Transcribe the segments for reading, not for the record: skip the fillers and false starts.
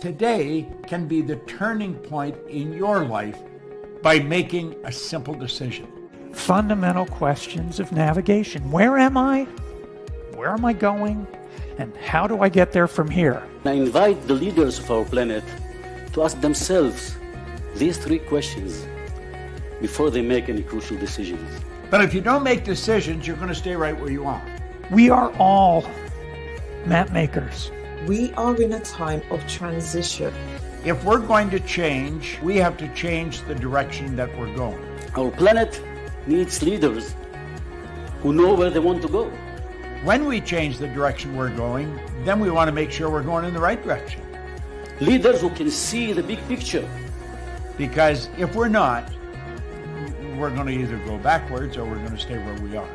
Today can be the turning point in your life by making a simple decision. Fundamental questions of navigation. Where am I? Where am I going? And how do I get there from here? I invite the leaders of our planet to ask themselves these three questions before they make any crucial decisions. But if you don't make decisions, you're going to stay right where you are. We are all map makers. We are in a time of transition. If we're going to change, we have to change the direction that we're going. Our planet needs leaders who know where they want to go. When we change the direction we're going, then we want to make sure we're going in the right direction. Leaders who can see the big picture. Because if we're not, we're going to either go backwards or we're going to stay where we are.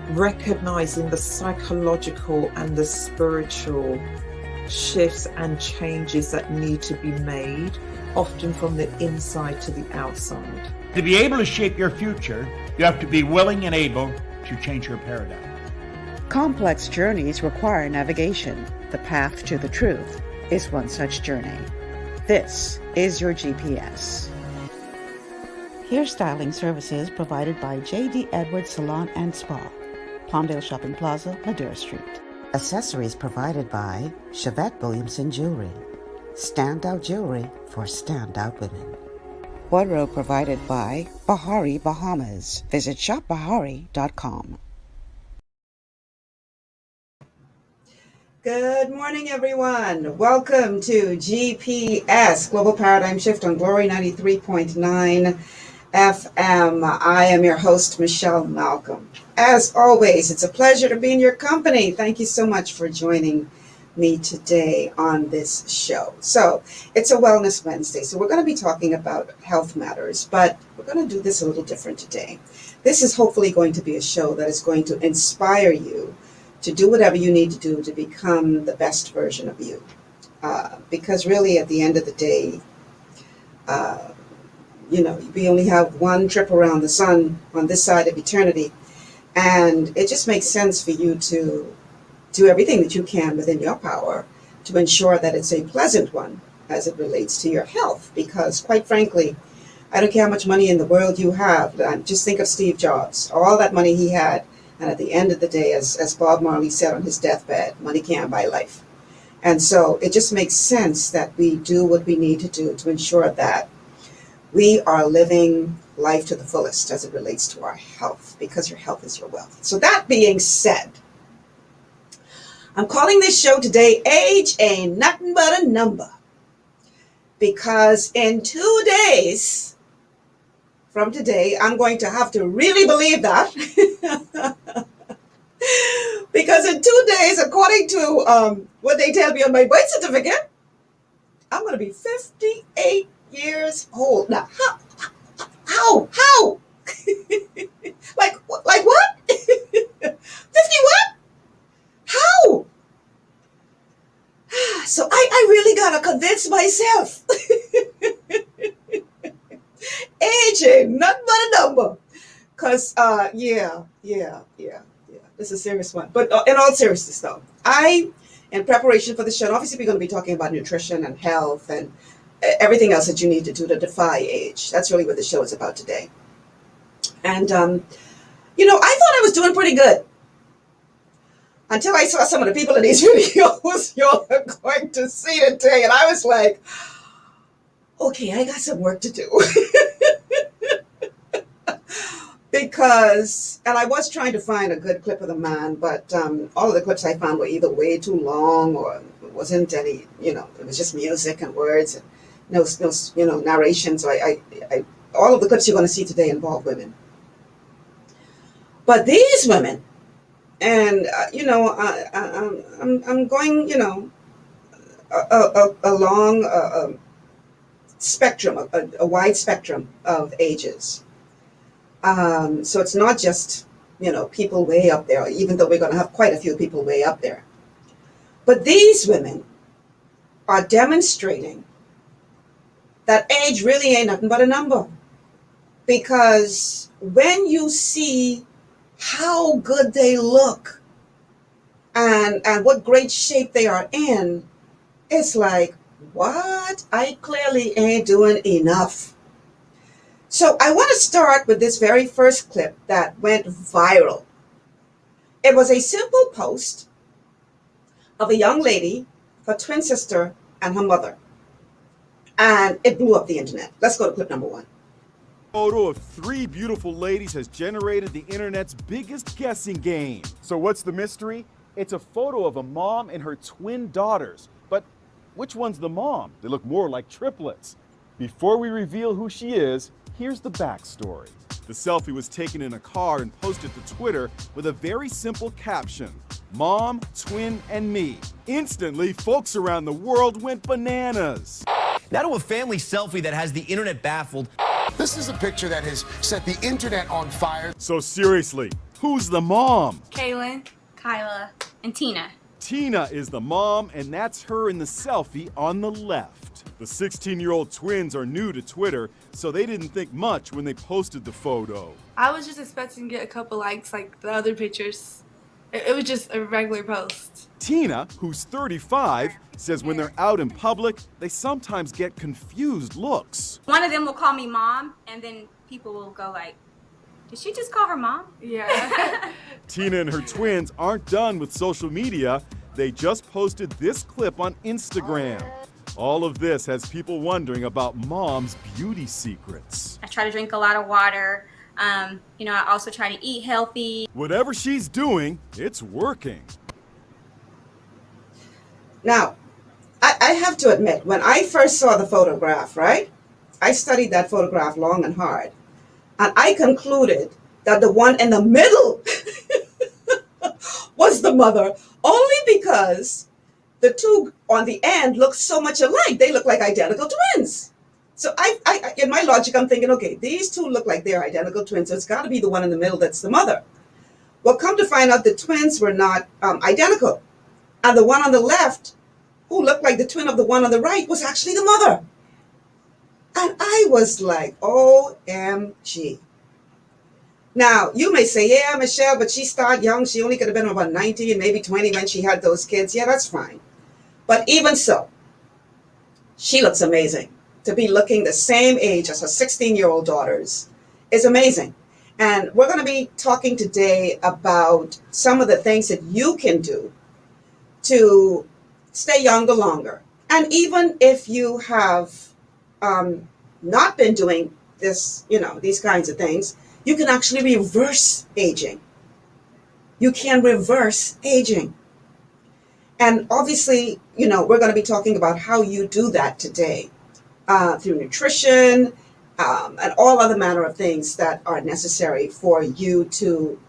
Recognizing the psychological and the spiritual shifts and changes that need to be made, often from the inside to the outside. To be able to shape your future, you have to be willing and able to change your paradigm. Complex journeys require navigation. The path to the truth is one such journey. This is your GPS. Hairstyling services provided by J.D. Edwards Salon and Spa, Palmdale Shopping Plaza, Madera Street. Accessories provided by Chevette Williamson Jewelry. Standout jewelry for standout women. Wardrobe provided by Bahari Bahamas. Visit shopbahari.com. Good morning, everyone. Welcome to GPS, Global Paradigm Shift on Glory 93.9 FM. I am your host, Michelle Malcolm. As always, it's a pleasure to be in your company. Thank you so much for joining me today on this show. So it's a Wellness Wednesday, so we're going to be talking about health matters, but we're going to do this a little different today. This is hopefully going to be a show that is going to inspire you to do whatever you need to do to become the best version of you. Because really, at the end of the day, we only have one trip around the sun on this side of eternity. And it just makes sense for you to do everything that you can within your power to ensure that it's a pleasant one as it relates to your health. Because quite frankly, I don't care how much money in the world you have. Just think of Steve Jobs, all that money he had. And at the end of the day, as Bob Marley said on his deathbed, money can't buy life. And so it just makes sense that we do what we need to do to ensure that we are living life to the fullest as it relates to our health, because your health is your wealth. So that being said, I'm calling this show today, Age Ain't Nothing But a Number. Because in 2 days from today, I'm going to have to really believe that. Because in 2 days, according to what they tell me on my birth certificate, I'm going to be 58 years old. Now, how? like what? 50 what? How? So I really got to convince myself. Age ain't nothing but a number. Because, yeah. This is a serious one. But in all seriousness, though, in preparation for the show, obviously we're going to be talking about nutrition and health and everything else that you need to do to defy age. That's really what the show is about today. And, I thought I was doing pretty good until I saw some of the people in these videos you're going to see today. And I was like, okay, I got some work to do. Because, and I was trying to find a good clip of the man, but all of the clips I found were either way too long or it wasn't any, it was just music and words and no narration. So I all of the clips you're going to see today involve women. But these women, and, I'm going, along a spectrum, a wide spectrum of ages. So it's not just, people way up there, even though we're going to have quite a few people way up there. But these women are demonstrating that age really ain't nothing but a number. Because when you see how good they look and what great shape they are in, it's like, what? I clearly ain't doing enough. So I want to start with this very first clip that went viral. It was a simple post of a young lady, her twin sister, and her mother. And it blew up the internet. Let's go to clip number 1. Photo of 3 beautiful ladies has generated the internet's biggest guessing game. So what's the mystery? It's a photo of a mom and her twin daughters. But which one's the mom? They look more like triplets. Before we reveal who she is, here's the backstory. The selfie was taken in a car and posted to Twitter with a very simple caption: Mom, twin, and me. Instantly, folks around the world went bananas. Now to a family selfie that has the internet baffled. This is a picture that has set the internet on fire. So seriously, who's the mom? Kaylin, Kyla, and Tina. Tina is the mom, and that's her in the selfie on the left. The 16-year-old twins are new to Twitter, so they didn't think much when they posted the photo. I was just expecting to get a couple likes like the other pictures. It was just a regular post. Tina, who's 35, says when they're out in public, they sometimes get confused looks. One of them will call me mom, and then people will go like, did she just call her mom? Yeah. Tina and her twins aren't done with social media. They just posted this clip on Instagram. All of this has people wondering about mom's beauty secrets. I try to drink a lot of water. I also try to eat healthy. Whatever she's doing, it's working. Now, I have to admit, when I first saw the photograph, right, I studied that photograph long and hard. And I concluded that the one in the middle was the mother, only because the two on the end look so much alike. They look like identical twins. So I in my logic, I'm thinking, okay, these two look like they're identical twins, so it's got to be the one in the middle that's the mother. Well, come to find out, the twins were not identical. And the one on the left, who looked like the twin of the one on the right, was actually the mother. And I was like, OMG. Now, you may say, yeah, Michelle, but she started young. She only could have been about 19, maybe 20 when she had those kids. Yeah, that's fine. But even so, she looks amazing. To be looking the same age as her 16-year-old daughters is amazing. And we're going to be talking today about some of the things that you can do to stay younger longer. And even if you have not been doing this, these kinds of things, you can actually reverse aging. You can reverse aging. And obviously, we're going to be talking about how you do that today through nutrition and all other manner of things that are necessary for you to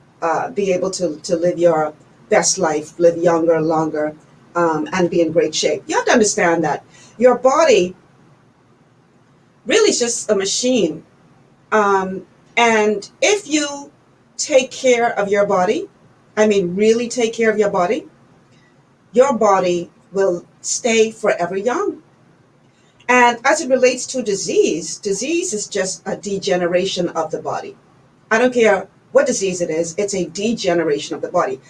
be able to live your best life, live younger, longer, and be in great shape. You have to understand that your body really is just a machine. And if you take care of your body, really take care of your body will stay forever young. And as it relates to disease is just a degeneration of the body. I don't care what disease it is, it's a degeneration of the body.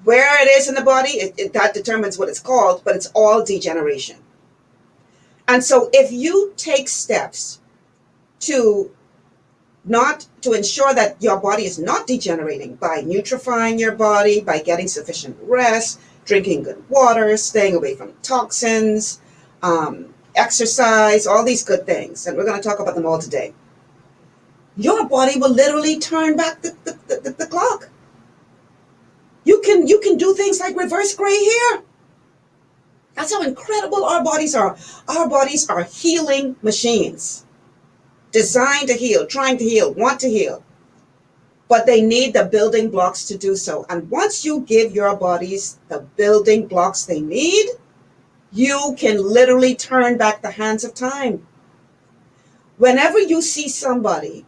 Where it is in the body, that determines what it's called, but it's all degeneration. And so if you take steps to ensure that your body is not degenerating by nutrifying your body, by getting sufficient rest, drinking good water, staying away from toxins, exercise, all these good things, and we're going to talk about them all today, your body will literally turn back the clock. You can do things like reverse gray hair. That's how incredible our bodies are. Our bodies are healing machines, designed to heal, trying to heal, want to heal. But they need the building blocks to do so. And once you give your bodies the building blocks they need, you can literally turn back the hands of time. Whenever you see somebody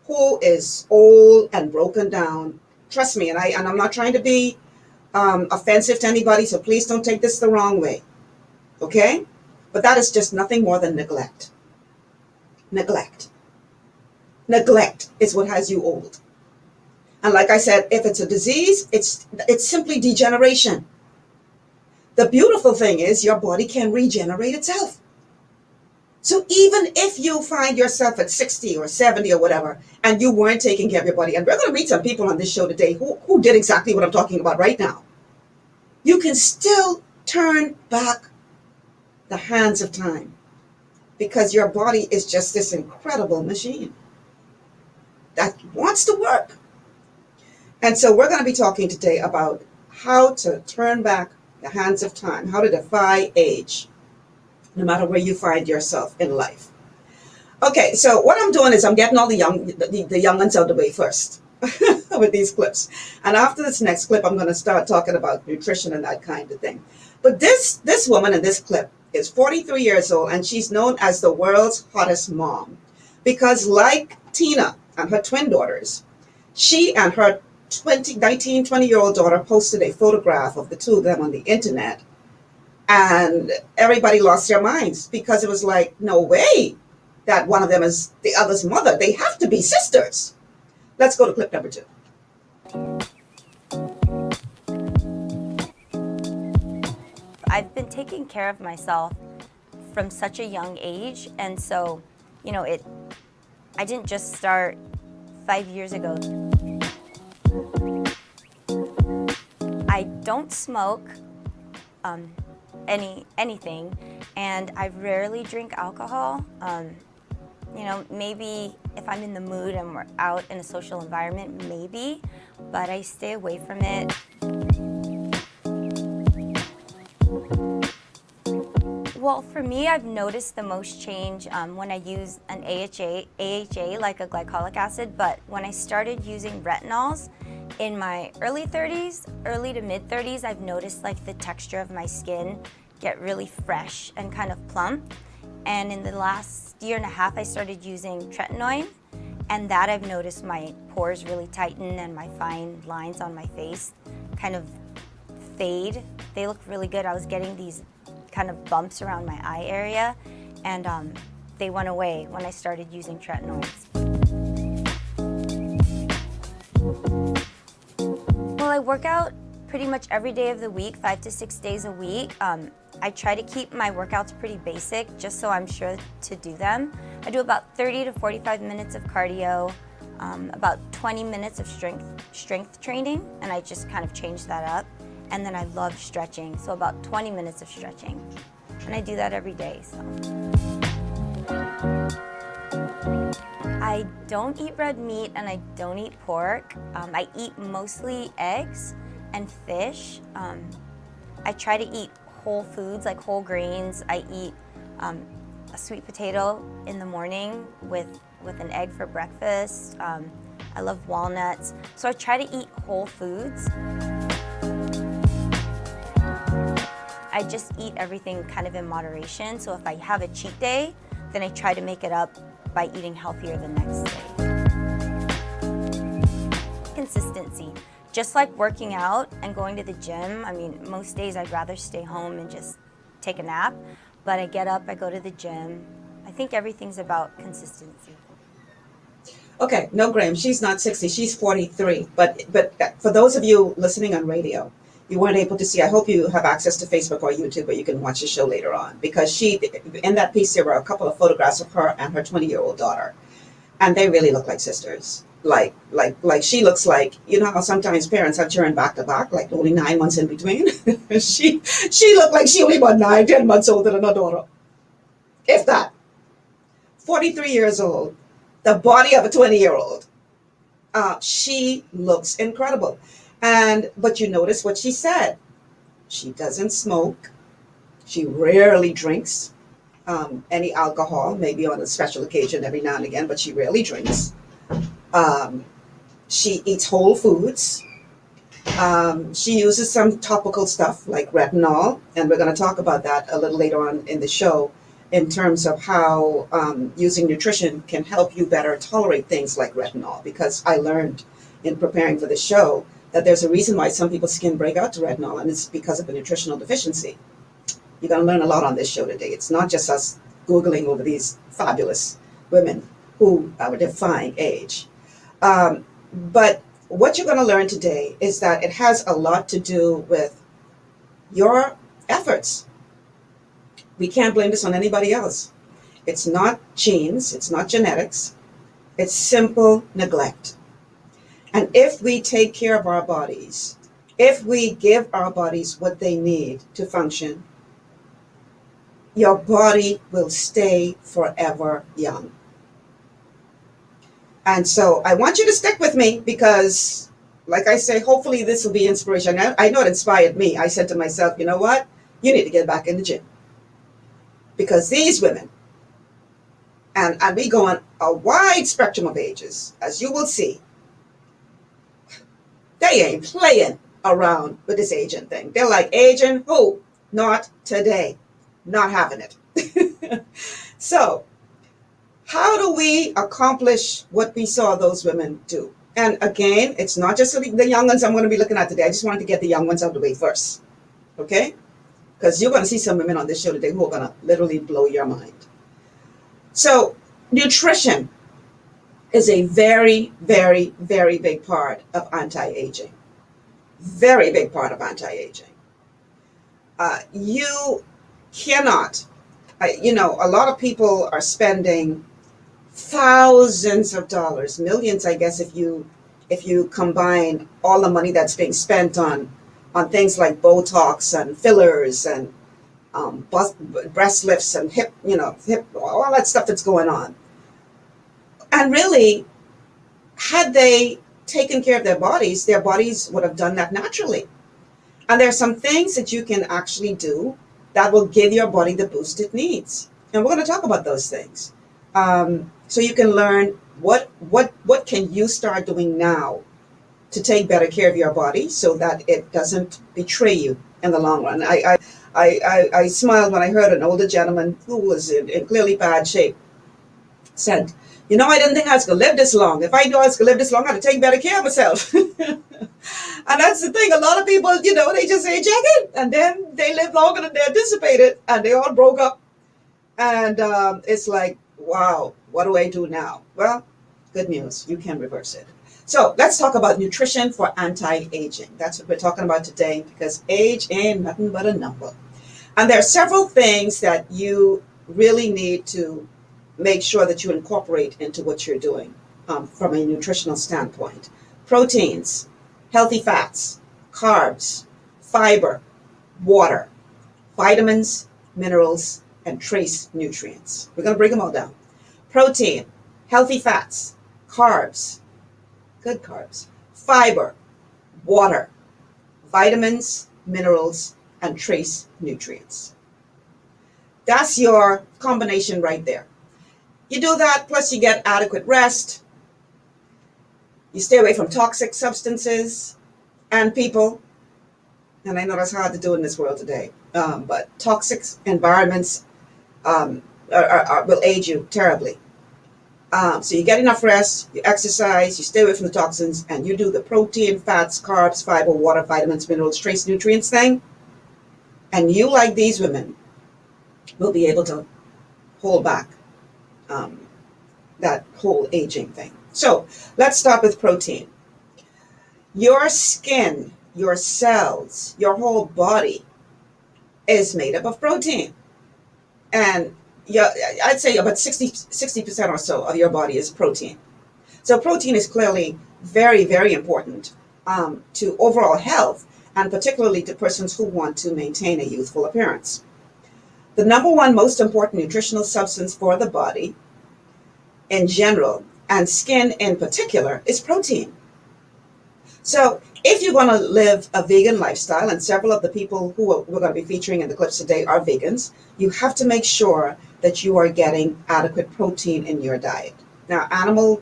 who is old and broken down, trust me, and I'm not trying to be offensive to anybody, so please don't take this the wrong way, okay? But that is just nothing more than neglect. Neglect. Neglect is what has you old. And like I said, if it's a disease, it's simply degeneration. The beautiful thing is your body can regenerate itself. So even if you find yourself at 60 or 70 or whatever, and you weren't taking care of your body, and we're going to meet some people on this show today who did exactly what I'm talking about right now, you can still turn back the hands of time because your body is just this incredible machine that wants to work. And so we're going to be talking today about how to turn back the hands of time, how to defy age, no matter where you find yourself in life. Okay, so what I'm doing is I'm getting all the young ones out of the way first with these clips. And after this next clip, I'm going to start talking about nutrition and that kind of thing. But this woman in this clip is 43 years old, and she's known as the world's hottest mom because, like Tina and her twin daughters, she and her 20-year-old daughter posted a photograph of the two of them on the internet, and everybody lost their minds because it was like, no way that one of them is the other's mother. They have to be sisters. Let's go to clip number 2. I've been taking care of myself from such a young age, and so, you know, I didn't just start 5 years ago. I don't smoke anything, and I rarely drink alcohol. You know, maybe if I'm in the mood and we're out in a social environment, maybe, but I stay away from it. Well, for me, I've noticed the most change when I use an AHA like a glycolic acid, but when I started using retinols in my early to mid 30s, I've noticed like the texture of my skin get really fresh and kind of plump. And in the last year and a half, I started using tretinoin, and that I've noticed my pores really tighten and my fine lines on my face kind of fade. They look really good. I was getting these kind of bumps around my eye area, and they went away when I started using tretinoids. Well, I work out pretty much every day of the week, 5 to 6 days a week. I try to keep my workouts pretty basic, just so I'm sure to do them. I do about 30 to 45 minutes of cardio, about 20 minutes of strength training, and I just kind of change that up. And then I love stretching, so about 20 minutes of stretching. And I do that every day, so. I don't eat red meat and I don't eat pork. I eat mostly eggs and fish. I try to eat whole foods, like whole grains. I eat a sweet potato in the morning with an egg for breakfast. I love walnuts. So I try to eat whole foods. I just eat everything kind of in moderation. So if I have a cheat day, then I try to make it up by eating healthier the next day. Consistency. Just like working out and going to the gym, I mean, most days I'd rather stay home and just take a nap, but I get up, I go to the gym. I think everything's about consistency. Okay, no, Graham, she's not 60, she's 43. But for those of you listening on radio, you weren't able to see, I hope you have access to Facebook or YouTube where you can watch the show later on, because in that piece there were a couple of photographs of her and her 20-year-old daughter, and they really look like sisters. Like she looks like, you know how sometimes parents have children back to back, like only 9 months in between? she looked like she only about 9-10 months older than her daughter. If that. 43 years old, the body of a 20-year-old. She looks incredible. But you notice what she said. She doesn't smoke. She rarely drinks any alcohol, maybe on a special occasion every now and again, but she rarely drinks. She eats whole foods. She uses some topical stuff like retinol, and we're going to talk about that a little later on in the show in terms of how using nutrition can help you better tolerate things like retinol, because I learned in preparing for the show that there's a reason why some people's skin break out to retinol, and it's because of a nutritional deficiency. You're going to learn a lot on this show today. It's not just us Googling over these fabulous women who are defying age. But what you're going to learn today is that it has a lot to do with your efforts. We can't blame this on anybody else. It's not genes, it's not genetics, it's simple neglect. And if we take care of our bodies, if we give our bodies what they need to function, your body will stay forever young. And so I want you to stick with me because, like I say, hopefully this will be inspiration. I know it inspired me. I said to myself, you know what? You need to get back in the gym. Because these women, and we go on a wide spectrum of ages, as you will see, they ain't playing around with this aging thing. They're like, aging who? Not today. Not having it. So, how do we accomplish what we saw those women do? And again, it's not just the young ones I'm going to be looking at today. I just wanted to get the young ones out of the way first. Okay? Because you're going to see some women on this show today who are going to literally blow your mind. So, nutrition is a very, very, very big part of anti-aging. Very big part of anti-aging. You cannot, a lot of people are spending thousands of dollars, millions, I guess, if you combine all the money that's being spent on things like Botox and fillers and breast lifts and hip, all that stuff that's going on. And really, had they taken care of their bodies would have done that naturally. And there are some things that you can actually do that will give your body the boost it needs. And we're going to talk about those things. So you can learn what can you start doing now to take better care of your body so that it doesn't betray you in the long run. I smiled when I heard an older gentleman who was in clearly bad shape said, I didn't think I was going to live this long. If I knew I was going to live this long, I'd take better care of myself. And that's the thing. A lot of people, they just age again, and then they live longer than they anticipated, and they all broke up. And it's like, wow, what do I do now? Well, good news. You can reverse it. So let's talk about nutrition for anti-aging. That's what we're talking about today, because age ain't nothing but a number. And there are several things that you really need to make sure that you incorporate into what you're doing from a nutritional standpoint. Proteins, healthy fats, carbs, fiber, water, vitamins, minerals, and trace nutrients. We're going to break them all down. Protein, healthy fats, carbs, good carbs, fiber, water, vitamins, minerals, and trace nutrients. That's your combination right there. You do that, plus you get adequate rest. You stay away from toxic substances and people. And I know that's hard to do in this world today. But toxic environments will age you terribly. So you get enough rest, you exercise, you stay away from the toxins, and you do the protein, fats, carbs, fiber, water, vitamins, minerals, trace nutrients thing. And you, like these women, will be able to hold back that whole aging thing. So let's start with protein. Your skin, your cells, your whole body is made up of protein. And I'd say about 60% or so of your body is protein. So protein is clearly very, very important to overall health, and particularly to persons who want to maintain a youthful appearance. The number one most important nutritional substance for the body in general, and skin in particular, is protein. So if you're going to live a vegan lifestyle, and several of the people who we're going to be featuring in the clips today are vegans, you have to make sure that you are getting adequate protein in your diet. Now, animal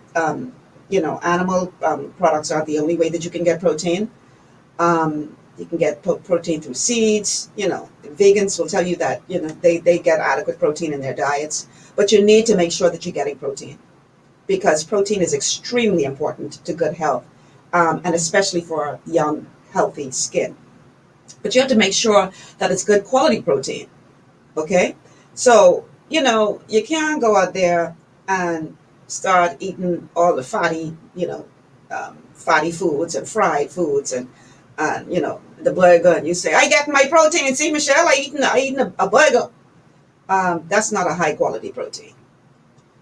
products aren't the only way that you can get protein. You can get protein through seeds. Vegans will tell you that, they get adequate protein in their diets. But you need to make sure that you're getting protein, because protein is extremely important to good health, and especially for young, healthy skin. But you have to make sure that it's good quality protein, okay? So, you can't go out there and start eating all the fatty, fatty foods and fried foods and and the burger, and you say, I get my protein. See, Michelle, I eating a burger. That's not a high quality protein,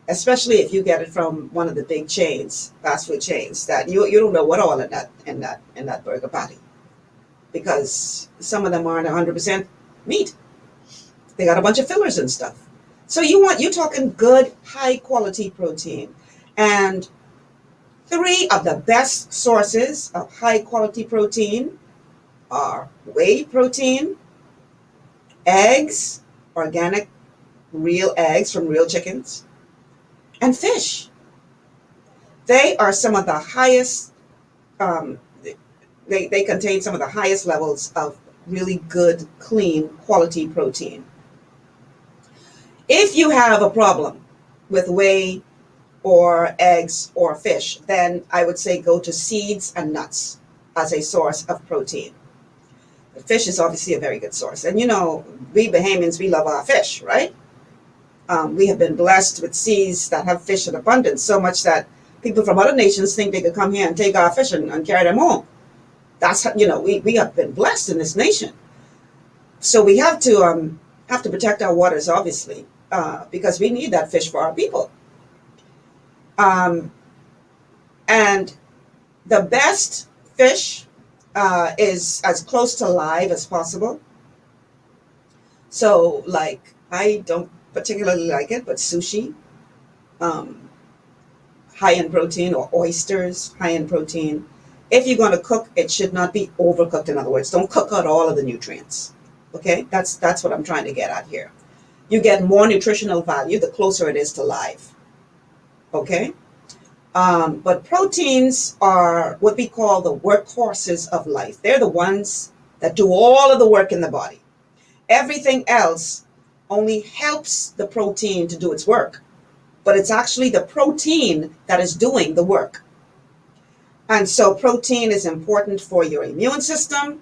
especially if you get it from one of the big chains, fast food chains, that you don't know what all in that burger patty, because some of them aren't 100% meat. They got a bunch of fillers and stuff. So you're talking good, high quality protein. And 3 of the best sources of high quality protein are whey protein, eggs, organic, real eggs from real chickens, and fish. They are some of the highest, they contain some of the highest levels of really good, clean, quality protein. If you have a problem with whey or eggs or fish, then I would say go to seeds and nuts as a source of protein. The fish is obviously a very good source. And we Bahamians, we love our fish, right? We have been blessed with seas that have fish in abundance, so much that people from other nations think they could come here and take our fish and carry them home. That's how, we have been blessed in this nation. So we have to protect our waters, obviously, because we need that fish for our people. And the best fish is as close to live as possible. So, like, I don't particularly like it, but sushi, high in protein, or oysters, high in protein. If you're going to cook, it should not be overcooked. In other words, don't cook out all of the nutrients. Okay, that's what I'm trying to get at here. You get more nutritional value the closer it is to live. Okay, but proteins are what we call the workhorses of life. They're the ones that do all of the work in the body. Everything else only helps the protein to do its work, but it's actually the protein that is doing the work. And so protein is important for your immune system.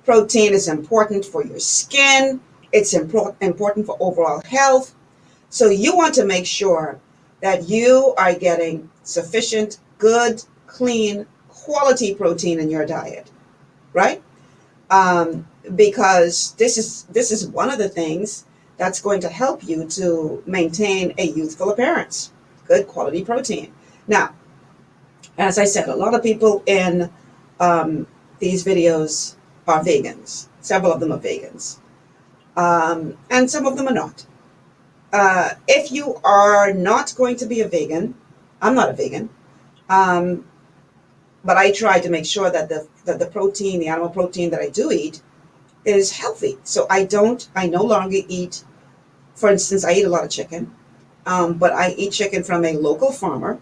Protein is important for your skin. It's important for overall health. So you want to make sure that you are getting sufficient, good, clean, quality protein in your diet, right? Because this is one of the things that's going to help you to maintain a youthful appearance, good quality protein. Now, as I said, a lot of people in these videos are vegans. Several of them are vegans. And some of them are not. If you are not going to be a vegan, I'm not a vegan, but I try to make sure that the protein, the animal protein that I do eat, is healthy. So I no longer eat, for instance, I eat a lot of chicken, but I eat chicken from a local farmer.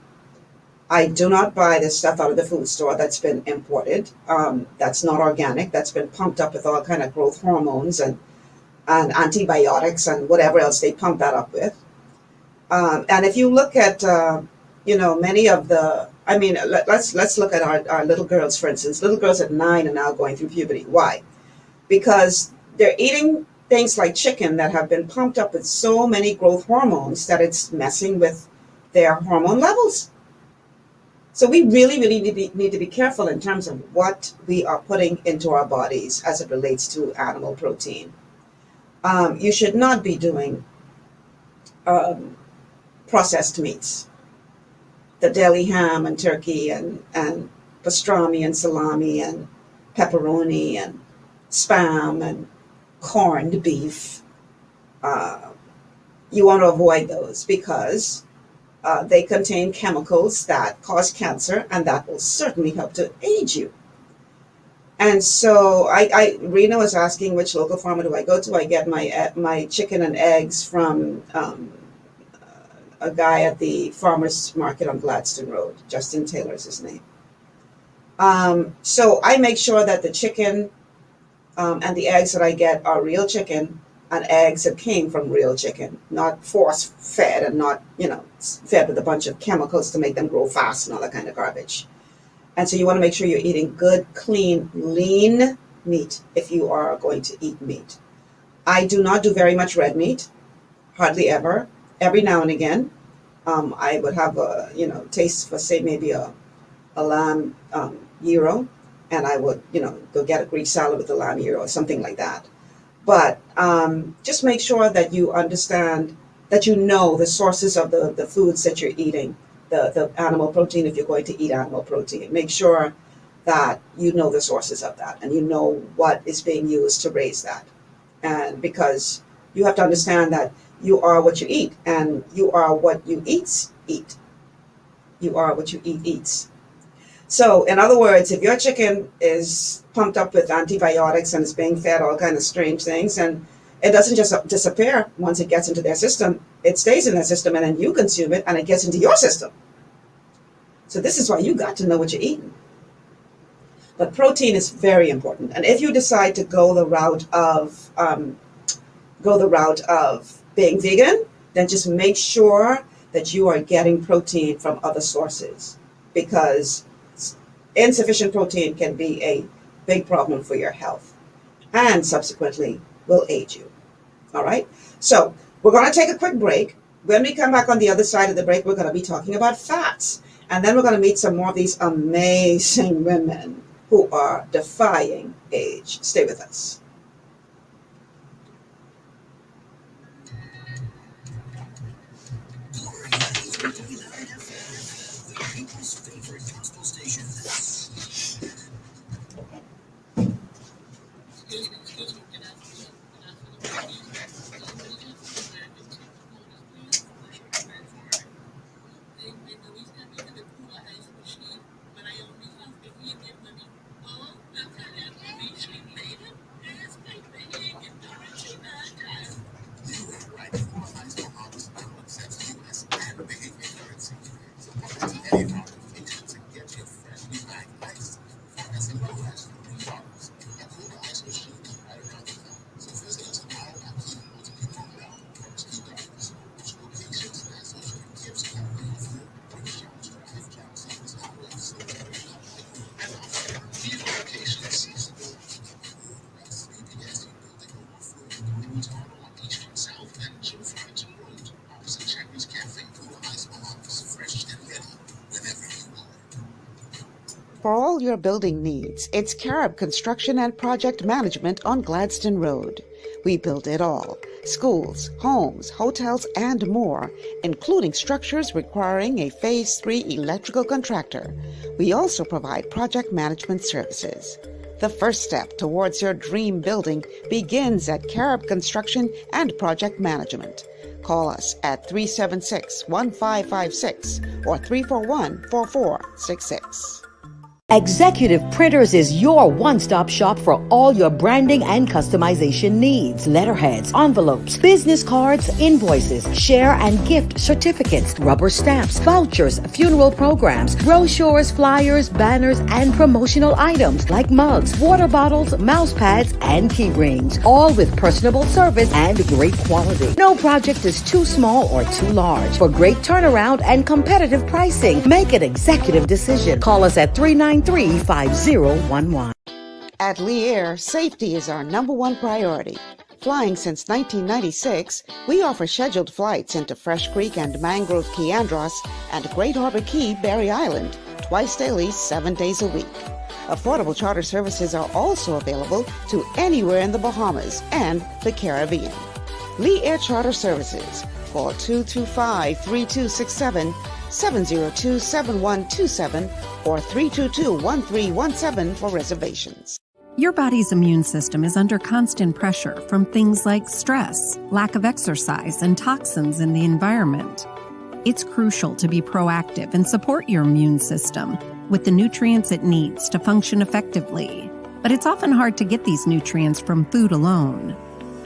I do not buy this stuff out of the food store that's been imported. That's not organic. That's been pumped up with all kind of growth hormones and antibiotics and whatever else they pump that up with. And if you look at, many of the, let's look at our little girls, for instance. Little girls at 9 are now going through puberty. Why? Because they're eating things like chicken that have been pumped up with so many growth hormones that it's messing with their hormone levels. So we really, really need to be careful in terms of what we are putting into our bodies as it relates to animal protein. You should not be doing processed meats. The deli ham and turkey and pastrami and salami and pepperoni and spam and corned beef. You want to avoid those because they contain chemicals that cause cancer, and that will certainly help to age you. And so Rena was asking which local farmer do I go to. I get my chicken and eggs from a guy at the farmer's market on Gladstone Road. Justin Taylor is his name. So I make sure that the chicken and the eggs that I get are real chicken and eggs that came from real chicken, not force-fed and not, fed with a bunch of chemicals to make them grow fast and all that kind of garbage. And so you want to make sure you're eating good, clean, lean meat if you are going to eat meat. I do not do very much red meat, hardly ever. Every now and again, I would have a taste for, say, maybe a lamb gyro, and I would, go get a Greek salad with the lamb or something like that. But just make sure that you understand, that you know the sources of the foods that you're eating, the animal protein, if you're going to eat animal protein. Make sure that you know the sources of that and you know what is being used to raise that. And because you have to understand that you are what you eat, and you are what you eat. You are what you eats. So in other words, if your chicken is pumped up with antibiotics and is being fed all kind of strange things, and it doesn't just disappear once it gets into their system, it stays in their system, and then you consume it and it gets into your system. So this is why you got to know what you're eating. But protein is very important. And if you decide to go the route of being vegan, then just make sure that you are getting protein from other sources, because insufficient protein can be a big problem for your health and subsequently will age you. All right. So we're going to take a quick break. When we come back on the other side of the break, we're going to be talking about fats. And then we're going to meet some more of these amazing women who are defying age. Stay with us. For all your building needs, it's Carib Construction and Project Management on Gladstone Road. We build it all: schools, homes, hotels, and more, including structures requiring a Phase 3 electrical contractor. We also provide project management services. The first step towards your dream building begins at Carib Construction and Project Management. Call us at 376-1556 or 341-4466. Executive Printers is your one-stop shop for all your branding and customization needs. Letterheads, envelopes, business cards, invoices, share and gift certificates, rubber stamps, vouchers, funeral programs, brochures, flyers, banners, and promotional items like mugs, water bottles, mouse pads, and key rings, all with personable service and great quality. No project is too small or too large. For great turnaround and competitive pricing, make an executive decision. Call us at 393-5011. At Lee Air, safety is our #1 priority. Flying since 1996, we offer scheduled flights into Fresh Creek and Mangrove Key Andros and Great Harbor Key, Berry Island, twice daily, 7 days a week. Affordable charter services are also available to anywhere in the Bahamas and the Caribbean. Lee Air Charter Services. Call 225-3267, 702-7127, or 322-1317 for reservations. Your body's immune system is under constant pressure from things like stress, lack of exercise, and toxins in the environment. It's crucial to be proactive and support your immune system with the nutrients it needs to function effectively. But it's often hard to get these nutrients from food alone.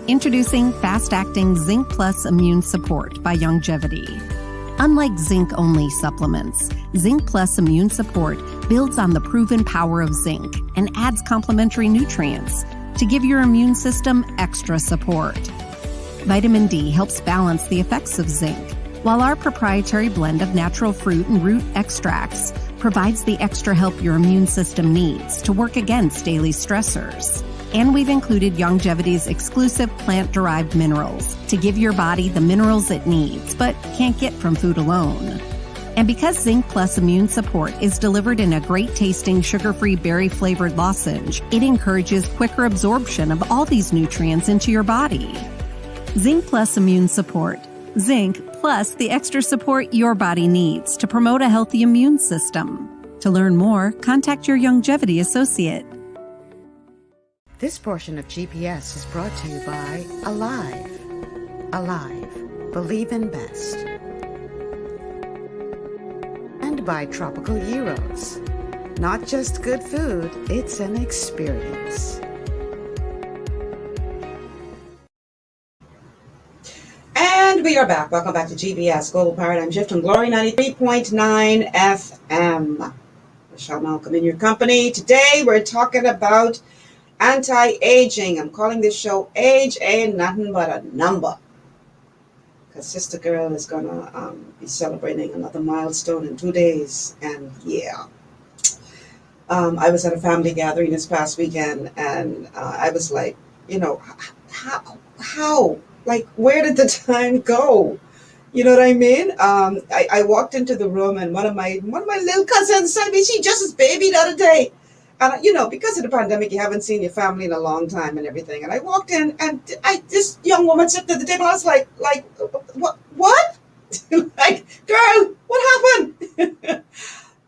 Introducing fast-acting Zinc Plus Immune Support by Youngevity. Unlike zinc-only supplements, Zinc Plus Immune Support builds on the proven power of zinc and adds complementary nutrients to give your immune system extra support. Vitamin D helps balance the effects of zinc, while our proprietary blend of natural fruit and root extracts provides the extra help your immune system needs to work against daily stressors. And we've included Youngevity's exclusive plant-derived minerals to give your body the minerals it needs but can't get from food alone. And because Zinc Plus Immune Support is delivered in a great-tasting sugar-free berry-flavored lozenge, it encourages quicker absorption of all these nutrients into your body. Zinc Plus Immune Support. Zinc plus the extra support your body needs to promote a healthy immune system. To learn more, contact your Longevity associate. This portion of GPS is brought to you by Alive. Alive. Believe in best. And by Tropical Gyros. Not just good food, it's an experience. And we are back. Welcome back to GBS Global Paradigm Shift on Glory 93.9 FM. Michelle Malcolm in your company. Today we're talking about anti-aging. I'm calling this show Age Ain't Nothing But a Number. Because Sister Girl is going to be celebrating another milestone in 2 days. And yeah. I was at a family gathering this past weekend and I was like, you know, how? Like, where did the time go? You know what I mean? I walked into the room and one of my little cousins said me, she just as baby the other day. And, you know, because of the pandemic, you haven't seen your family in a long time and everything. And I walked in and this young woman sat at the table. I was like, what? Like, girl, what happened?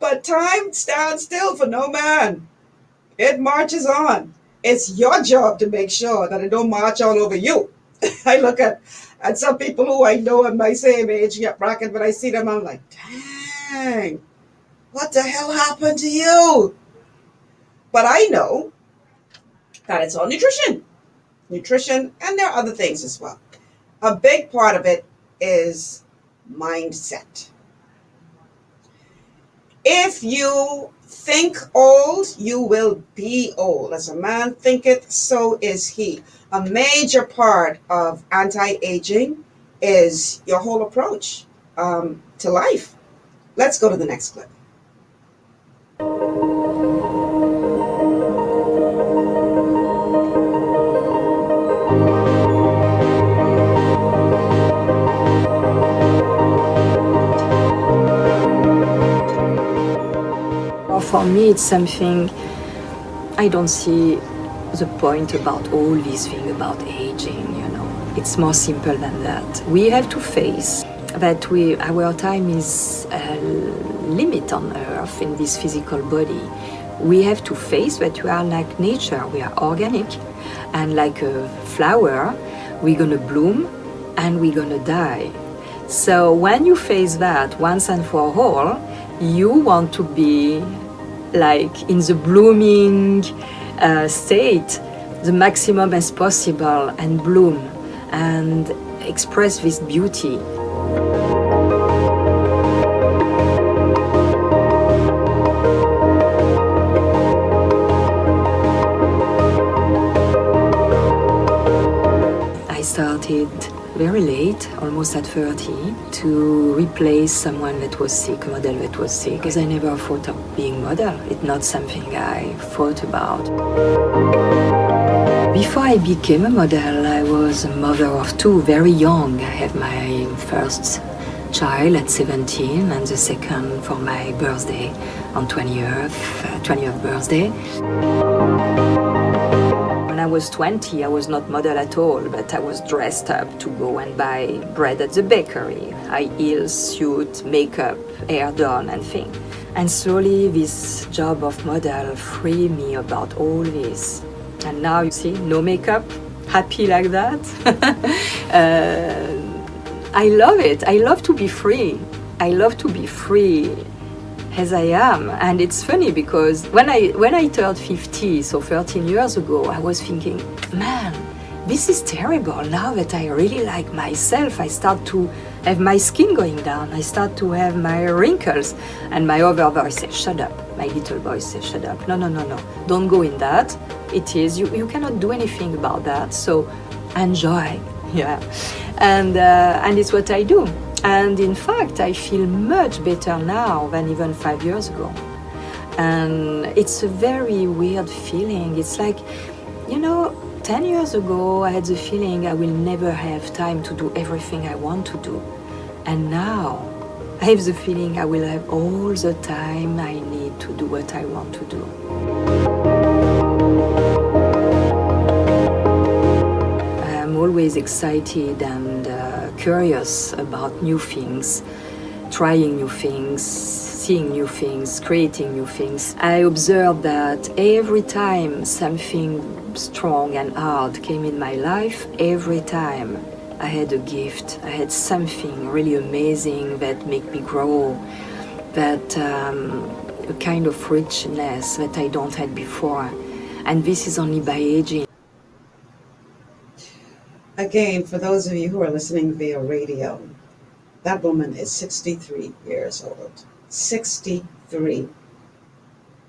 But time stands still for no man. It marches on. It's your job to make sure that it don't march all over you. I look at some people who I know in my same age bracket, but I see them, I'm like, dang, what the hell happened to you? But I know that it's all nutrition, and there are other things as well. A big part of it is mindset. If you think old, you will be old. As a man thinketh, so is he. A major part of anti-aging is your whole approach to life. Let's go to the next clip. For me, it's something I don't see the point about all these things about aging, you know. It's more simple than that. We have to face that our time is a limit on earth in this physical body. We have to face that we are like nature, we are organic, and like a flower, we're gonna bloom and we're gonna die. So when you face that once and for all, you want to be like in the blooming state, the maximum as possible, and bloom and express this beauty. I started very late, almost at 30, to replace someone that was sick, a model that was sick, because I never thought of being model. It's not something I thought about. Before I became a model, I was a mother of two, very young. I had my first child at 17 and the second for my birthday on 20th birthday. When I was 20, I was not model at all, but I was dressed up to go and buy bread at the bakery. High heels, suit, makeup, hair done and things. And slowly this job of model freed me about all this. And now you see, no makeup, happy like that. I love it. I love to be free. I love to be free as I am. And it's funny because when I turned 50, so 13 years ago, I was thinking, man, this is terrible. Now that I really like myself, I start to have my skin going down. I start to have my wrinkles. And my other voice says, shut up. My little voice says, shut up. No. Don't go in that. It is, you cannot do anything about that. So enjoy. Yeah. And it's what I do. And in fact, I feel much better now than even 5 years ago. And it's a very weird feeling. It's like, 10 years ago, I had the feeling I will never have time to do everything I want to do. And now, I have the feeling I will have all the time I need to do what I want to do. I'm always excited and curious about new things, trying new things, seeing new things, creating new things. I observed that every time something strong and hard came in my life, every time I had a gift, I had something really amazing that made me grow, that a kind of richness that I don't have before. And this is only by aging. Again, for those of you who are listening via radio, that woman is 63 years old. 63.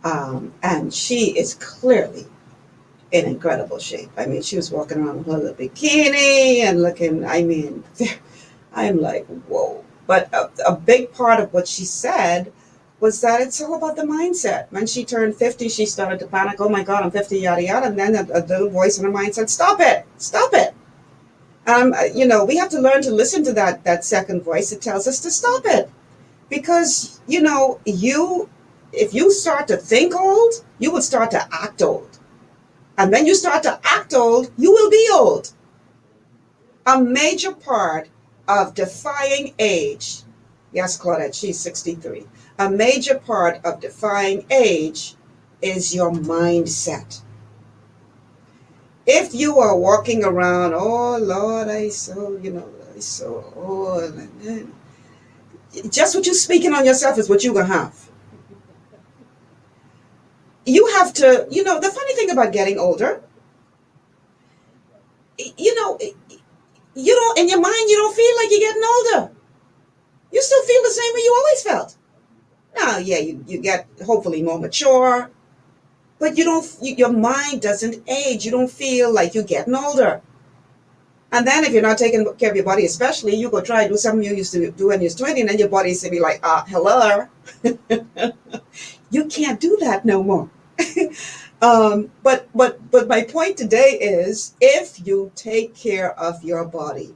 And she is clearly in incredible shape. I mean, she was walking around with a bikini and looking, I mean, I'm like, whoa. But a big part of what she said was that it's all about the mindset. When she turned 50, she started to panic. Oh my God, I'm 50, yada, yada. And then a little voice in her mind said, stop it, stop it. You know, we have to learn to listen to that second voice that tells us to stop it. Because, you know, if you start to think old, you will start to act old. And when you start to act old, you will be old. A major part of defying age, yes, Claudette, she's 63. A major part of defying age is your mindset. If you are walking around, oh Lord, I so old. Just what you're speaking on yourself is what you're going to have. You have to, you know, the funny thing about getting older, you know, you don't, in your mind, you don't feel like you're getting older. You still feel the same way you always felt. Now, yeah, you get hopefully more mature, but your mind doesn't age. You don't feel like you're getting older. And then if you're not taking care of your body, especially, you go try to do something you used to do when you was 20, and then your body say be like, hello. You can't do that no more. But my point today is, if you take care of your body,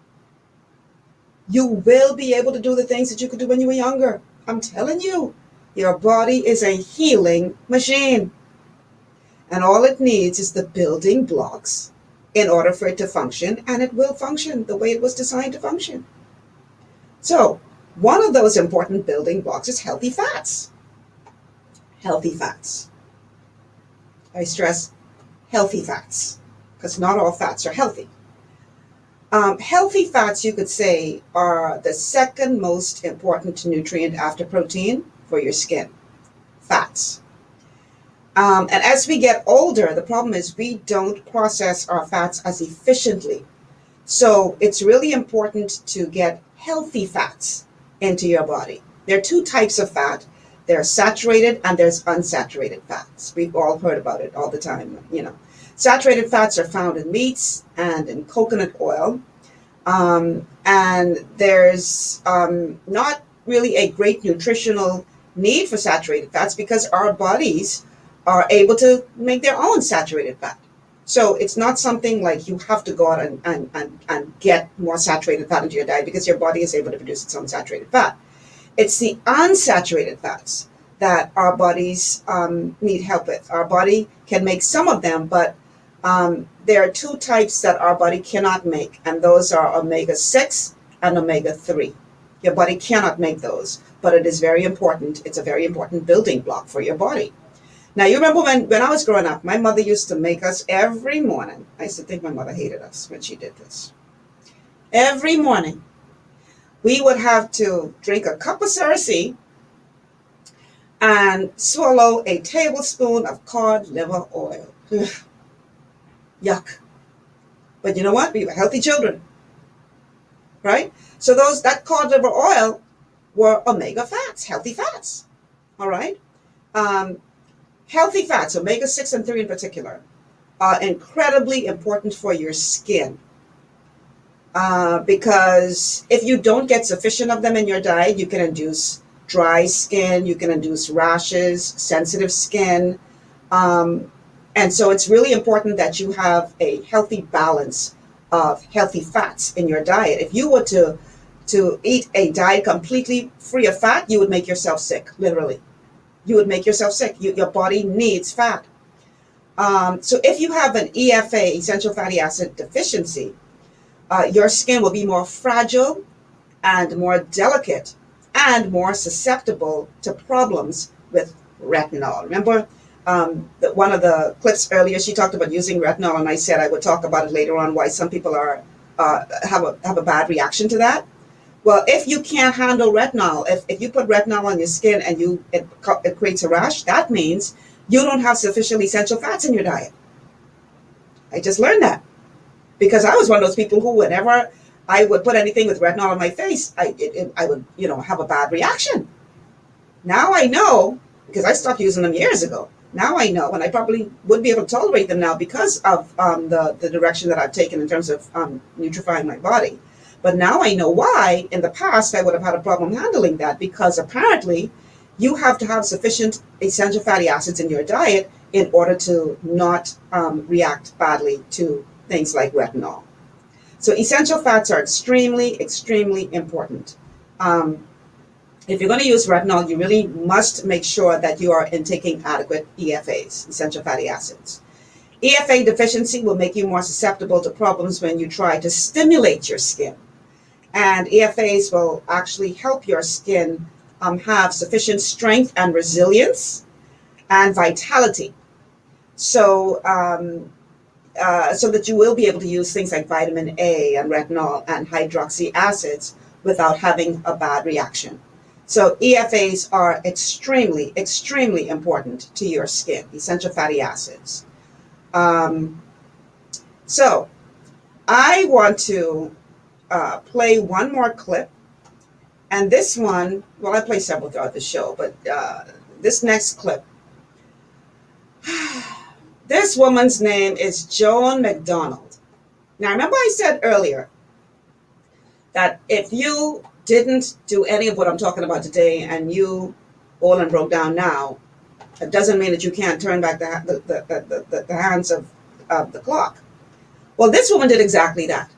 you will be able to do the things that you could do when you were younger. I'm telling you, your body is a healing machine. And all it needs is the building blocks in order for it to function, and it will function the way it was designed to function. So, one of those important building blocks is healthy fats. Healthy fats. I stress healthy fats, because not all fats are healthy. Healthy fats, you could say, are the second most important nutrient after protein for your skin. Fats. And as we get older, the problem is we don't process our fats as efficiently. So it's really important to get healthy fats into your body. There are two types of fat. There's saturated and there's unsaturated fats. We've all heard about it all the time, you know. Saturated fats are found in meats and in coconut oil. And there's not really a great nutritional need for saturated fats because our bodies are able to make their own saturated fat. So it's not something like you have to go out and get more saturated fat into your diet because your body is able to produce its own saturated fat. It's the unsaturated fats that our bodies need help with. Our body can make some of them, but there are two types that our body cannot make, and those are omega-6 and omega-3. Your body cannot make those, but it is very important. It's a very important building block for your body. Now, you remember when I was growing up, my mother used to make us every morning. I used to think my mother hated us when she did this. Every morning, we would have to drink a cup of Cersei and swallow a tablespoon of cod liver oil. Yuck. But you know what? We were healthy children, right? So that cod liver oil were omega fats, healthy fats, all right? Healthy fats, omega-6 and 3 in particular, are incredibly important for your skin. Because if you don't get sufficient of them in your diet, you can induce dry skin, you can induce rashes, sensitive skin. And so it's really important that you have a healthy balance of healthy fats in your diet. If you were to to eat a diet completely free of fat, you would make yourself sick, literally. You would make yourself sick. Your body needs fat. So if you have an EFA, essential fatty acid deficiency, your skin will be more fragile and more delicate and more susceptible to problems with retinol. Remember one of the clips earlier, she talked about using retinol, and I said I would talk about it later on, why some people are have a bad reaction to that. Well, if you can't handle retinol, if you put retinol on your skin and it creates a rash, that means you don't have sufficient essential fats in your diet. I just learned that because I was one of those people who, whenever I would put anything with retinol on my face, I would, have a bad reaction. Now I know, because I stopped using them years ago. Now I know, and I probably would be able to tolerate them now because of the direction that I've taken in terms of nutrifying my body. But now I know why in the past I would have had a problem handling that, because apparently you have to have sufficient essential fatty acids in your diet in order to not react badly to things like retinol. So essential fats are extremely, extremely important. If you're going to use retinol, you really must make sure that you are intaking adequate EFAs, essential fatty acids. EFA deficiency will make you more susceptible to problems when you try to stimulate your skin. And EFAs will actually help your skin have sufficient strength and resilience and vitality. So, so that you will be able to use things like vitamin A and retinol and hydroxy acids without having a bad reaction. So EFAs are extremely, extremely important to your skin, essential fatty acids. So I want to play one more clip. And this one, well, I play several throughout the show, but this next clip, this woman's name is Joan McDonald. Now, remember I said earlier that if you didn't do any of what I'm talking about today and you all and broke down now, it doesn't mean that you can't turn back the hands of the clock. Well, this woman did exactly that.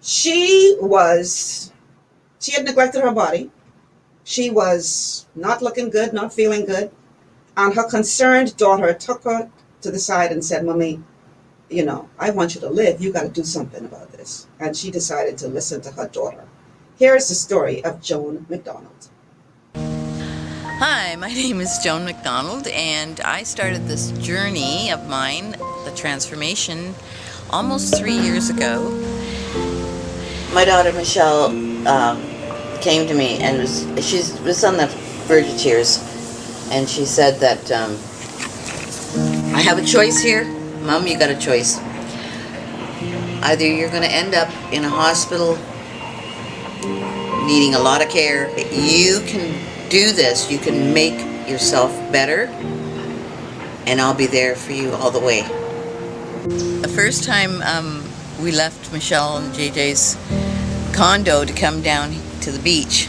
She had neglected her body. She was not looking good, not feeling good. And her concerned daughter took her to the side and said, "Mommy, I want you to live. You got to do something about this." And she decided to listen to her daughter. Here is the story of Joan McDonald. Hi, my name is Joan McDonald, and I started this journey of mine, the transformation, almost 3 years ago. My daughter Michelle came to me and she was on the verge of tears, and she said that I have a choice here. Mom, you got a choice. Either you're going to end up in a hospital needing a lot of care. You can do this. You can make yourself better, and I'll be there for you all the way. The first time we left Michelle and JJ's condo to come down to the beach,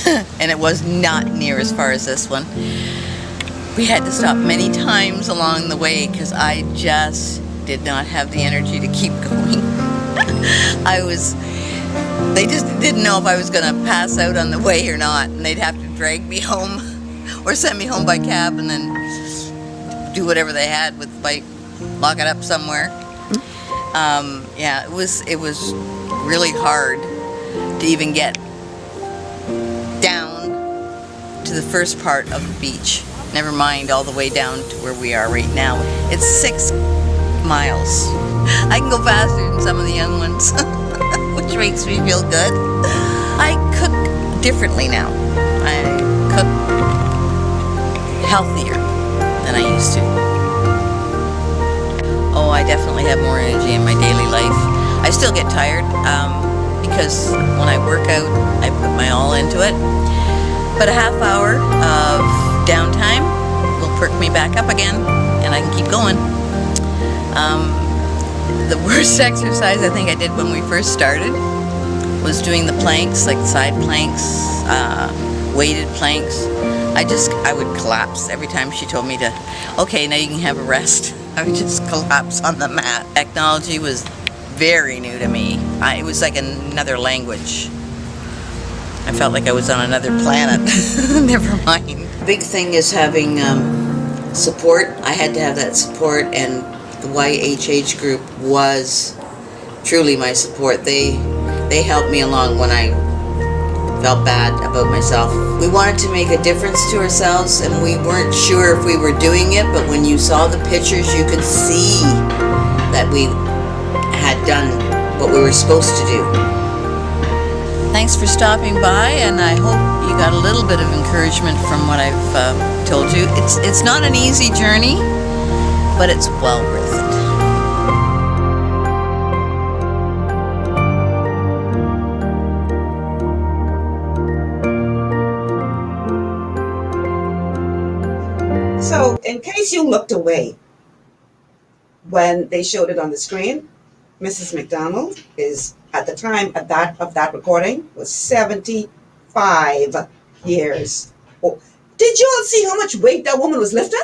and it was not near as far as this one. We had to stop many times along the way because I just did not have the energy to keep going. They just didn't know if I was going to pass out on the way or not, and they'd have to drag me home or send me home by cab and then do whatever they had with the bike, lock it up somewhere. Yeah, it was really hard to even get down to the first part of the beach. Never mind all the way down to where we are right now. It's 6 miles. I can go faster than some of the young ones, which makes me feel good. I cook differently now. I cook healthier than I used to. Oh, I definitely have more energy in my daily life. I still get tired because when I work out, I put my all into it. But a half hour of downtime will perk me back up again, and I can keep going. The worst exercise I think I did when we first started was doing the planks, like side planks, weighted planks. I would collapse every time she told me to, okay, now you can have a rest. I would just collapse on the mat. Technology was very new to me. It was like another language. I felt like I was on another planet. Never mind. Big thing is having support. I had to have that support, and the YHH group was truly my support. They helped me along when I felt bad about myself. We wanted to make a difference to ourselves, and we weren't sure if we were doing it, but when you saw the pictures, you could see that we had done what we were supposed to do. Thanks for stopping by, and I hope you got a little bit of encouragement from what I've told you. It's not an easy journey, but it's well worth it. So, in case you looked away when they showed it on the screen, Mrs. McDonald is, at the time of that recording, was 75 years old. Did you all see how much weight that woman was lifting?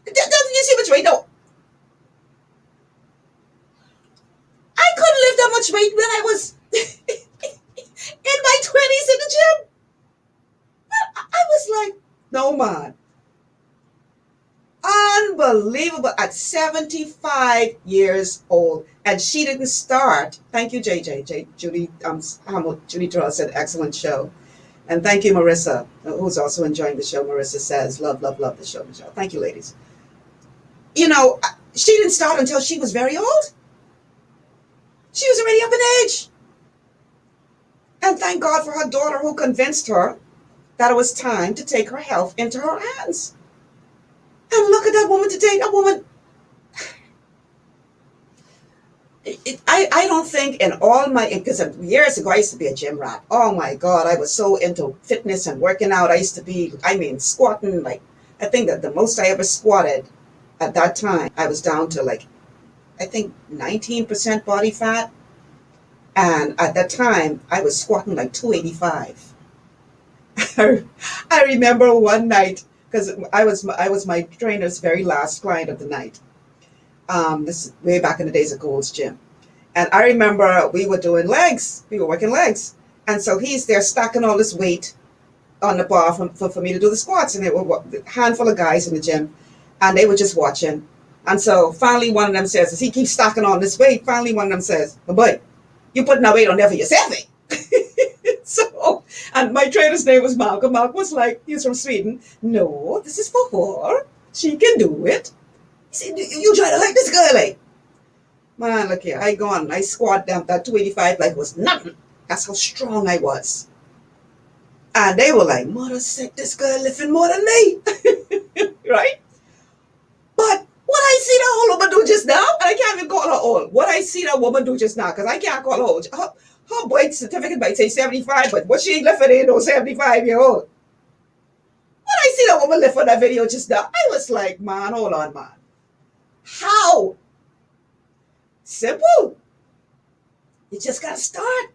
Did you see how much weight? No. I couldn't lift that much weight when I was in my 20s in the gym. I was like, no, man. Unbelievable. At 75 years old. And she didn't start. Thank you, JJ. Judy Terrell said, excellent show. And thank you, Marissa, who's also enjoying the show. Marissa says, love the show, Michelle. Thank you, ladies. You know, she didn't start until she was very old. She was already up in age. And thank God for her daughter who convinced her that it was time to take her health into her hands. And look at that woman today. That woman, I don't think in all my, because years ago I used to be a gym rat. Oh my God, I was so into fitness and working out. I used to be, squatting, like, I think that the most I ever squatted at that time, I was down to like, I think 19% body fat. And at that time, I was squatting like 285. I remember one night, because I was my trainer's very last client of the night. This is way back in the days of Gold's Gym. And I remember we were doing legs. We were working legs. And so he's there stacking all this weight on the bar for me to do the squats. And there were a handful of guys in the gym. And they were just watching. And so finally one of them says, as he keeps stacking on this weight, finally one of them says, oh boy, you putting that weight on there for yourself, eh? So, and my trainer's name was Malcolm. Malcolm was like, he's from Sweden. No, this is for her. She can do it. He said, you try to like this girl, eh? Man, look here. I go on. I squat down that 285 like it was nothing. That's how strong I was. And they were like, mother said this girl lifting more than me. Right? But what I see that old woman do just now, and I can't even call her old. What I see that woman do just now, because I can't call her old. Her birth certificate might say 75, but what she ain't lifting ain't no 75-year-old. When I see that woman lift on that video just now, I was like, man, hold on, man. How? Simple. You just gotta start.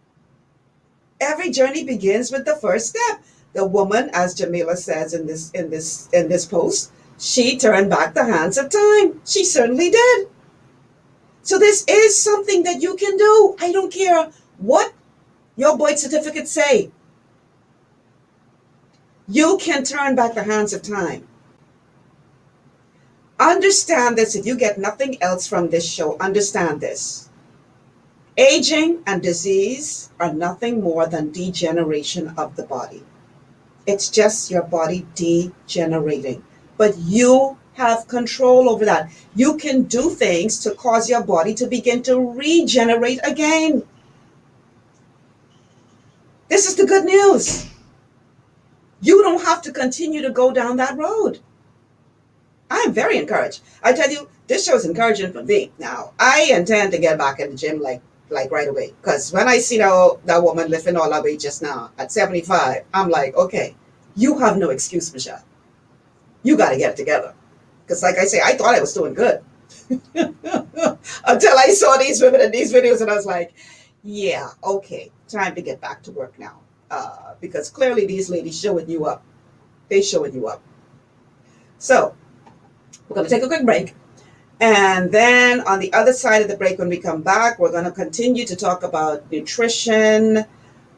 Every journey begins with the first step. The woman, as Jamila says in this post, she turned back the hands of time. She certainly did. So this is something that you can do. I don't care what your birth certificate say. You can turn back the hands of time. Understand this. If you get nothing else from this show, understand this. Aging and disease are nothing more than degeneration of the body. It's just your body degenerating. But you have control over that. You can do things to cause your body to begin to regenerate again. This is the good news. You don't have to continue to go down that road. I'm very encouraged. I tell you, this show is encouraging for me. Now, I intend to get back in the gym like right away. Because when I see that woman lifting all that weight just now at 75, I'm like, okay, you have no excuse, Michelle. You got to get it together. Because like I say, I thought I was doing good. Until I saw these women in these videos and I was like, yeah, okay, time to get back to work now. Because clearly these ladies showing you up. They showing you up. So, we're going to take a quick break. And then on the other side of the break, when we come back, we're going to continue to talk about nutrition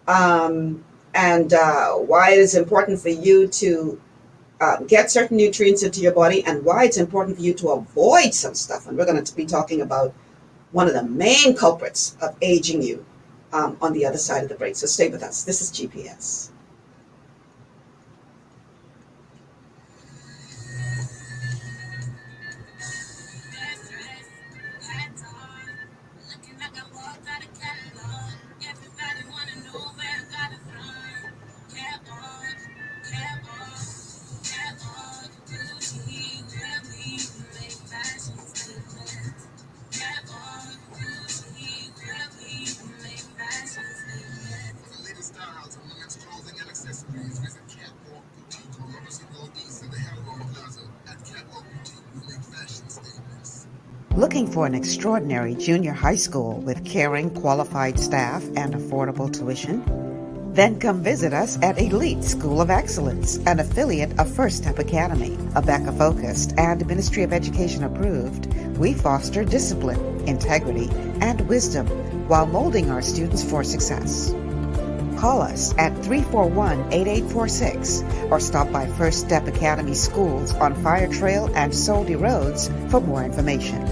and why it is important for you to get certain nutrients into your body and why it's important for you to avoid some stuff. And we're going to be talking about one of the main culprits of aging you on the other side of the break. So stay with us. This is GPS. Looking for an extraordinary junior high school with caring, qualified staff and affordable tuition? Then come visit us at Elite School of Excellence, an affiliate of First Step Academy. ABECA-focused and Ministry of Education approved, we foster discipline, integrity, and wisdom while molding our students for success. Call us at 341-8846 or stop by First Step Academy Schools on Fire Trail and Soldy Roads for more information.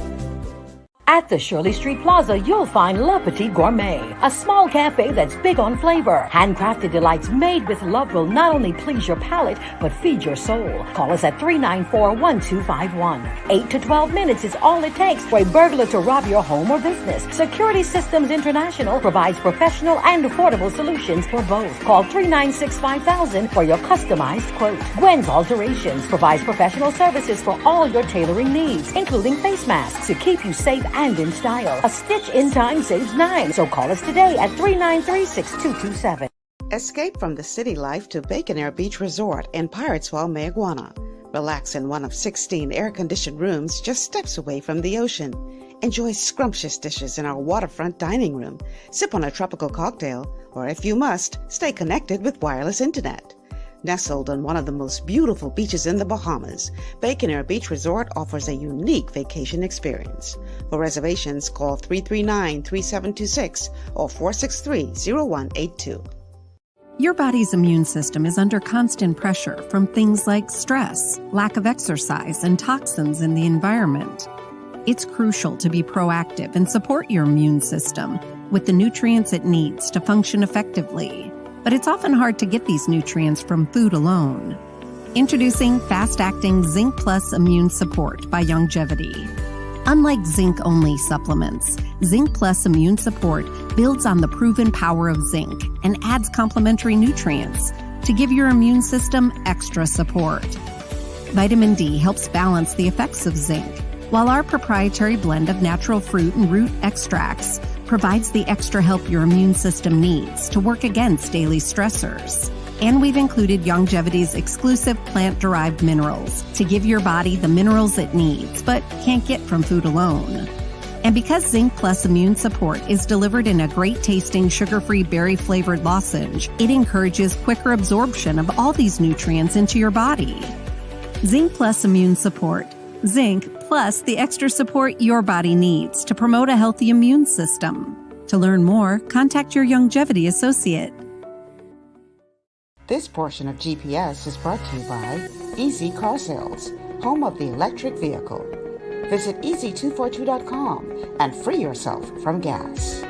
At the Shirley Street Plaza, you'll find Le Petit Gourmet, a small cafe that's big on flavor. Handcrafted delights made with love will not only please your palate, but feed your soul. Call us at 394-1251. 8 to 12 minutes is all it takes for a burglar to rob your home or business. Security Systems International provides professional and affordable solutions for both. Call 396-5000 for your customized quote. Gwen's Alterations provides professional services for all your tailoring needs, including face masks to keep you safe and in style. A stitch in time saves 9. So call us today at 393-6227. Escape from the city life to Bacon Air Beach Resort in Pirateswell, Mayaguana. Relax in one of 16 air-conditioned rooms just steps away from the ocean. Enjoy scrumptious dishes in our waterfront dining room. Sip on a tropical cocktail, or if you must, stay connected with wireless internet. Nestled on one of the most beautiful beaches in the Bahamas, Bacon Air Beach Resort offers a unique vacation experience. For reservations, call 339-3726 or 463-0182. Your body's immune system is under constant pressure from things like stress, lack of exercise, and toxins in the environment. It's crucial to be proactive and support your immune system with the nutrients it needs to function effectively. But it's often hard to get these nutrients from food alone. Introducing fast-acting Zinc Plus Immune Support by Youngevity. Unlike zinc-only supplements, Zinc Plus Immune Support builds on the proven power of zinc and adds complementary nutrients to give your immune system extra support. Vitamin D helps balance the effects of zinc, while our proprietary blend of natural fruit and root extracts provides the extra help your immune system needs to work against daily stressors. And we've included Youngevity's exclusive plant-derived minerals to give your body the minerals it needs, but can't get from food alone. And because Zinc Plus Immune Support is delivered in a great-tasting, sugar-free, berry-flavored lozenge, it encourages quicker absorption of all these nutrients into your body. Zinc Plus Immune Support. Zinc plus the extra support your body needs to promote a healthy immune system. To learn more, contact your Youngevity associate. This portion of GPS is brought to you by Easy Car Sales, home of the electric vehicle. Visit easy242.com and free yourself from gas.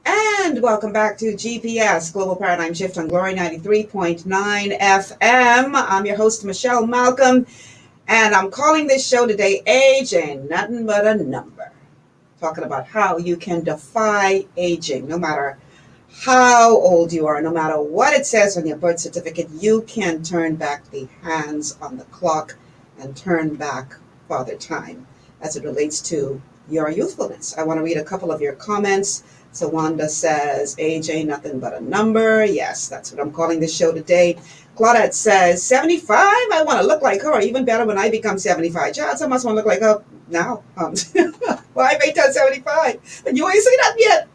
And welcome back to GPS, Global Paradigm Shift on Glory 93.9 FM. I'm your host, Michelle Malcolm, and I'm calling this show today, Age Ain't Nothing But a Number. Talking about how you can defy aging, no matter how old you are, no matter what it says on your birth certificate, you can turn back the hands on the clock and turn back Father Time as it relates to your youthfulness. I want to read a couple of your comments. So Wanda says, age ain't nothing but a number. Yes, that's what I'm calling this show today. Claudette says, 75? I want to look like her, or even better when I become 75. Child, I must want to look like her now. Well, I may turn 75, and you ain't seen that yet.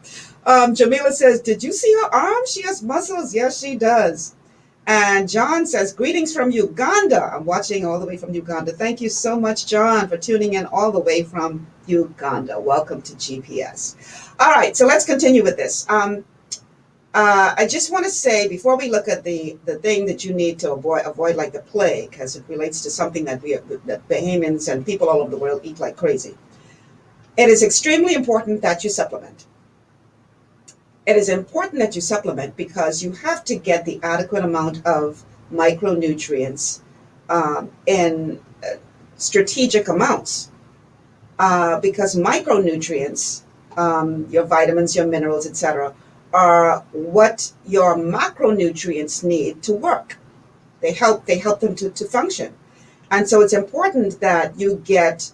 Jamila says, did you see her arms? She has muscles. Yes, she does. And John says, greetings from Uganda. I'm watching all the way from Uganda. Thank you so much, John, for tuning in all the way from Uganda. Welcome to GPS. All right, so let's continue with this. I just want to say, before we look at the thing that you need to avoid like the plague, as it relates to something that that Bahamians and people all over the world eat like crazy, it is extremely important that you supplement. It is important that you supplement because you have to get the adequate amount of micronutrients in strategic amounts. Because micronutrients, your vitamins, your minerals, etc., are what your macronutrients need to work. They help them to function. And so it's important that you get,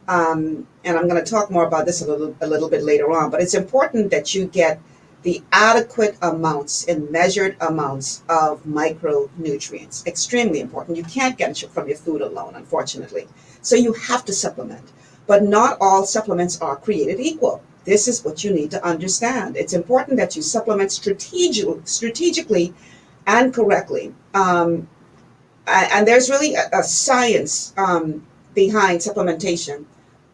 and I'm going to talk more about this a little bit later on, but it's important that you get the adequate amounts and measured amounts of micronutrients. Extremely important. You can't get it from your food alone, unfortunately. So you have to supplement. But not all supplements are created equal. This is what you need to understand. It's important that you supplement strategically and correctly. And there's really a science behind supplementation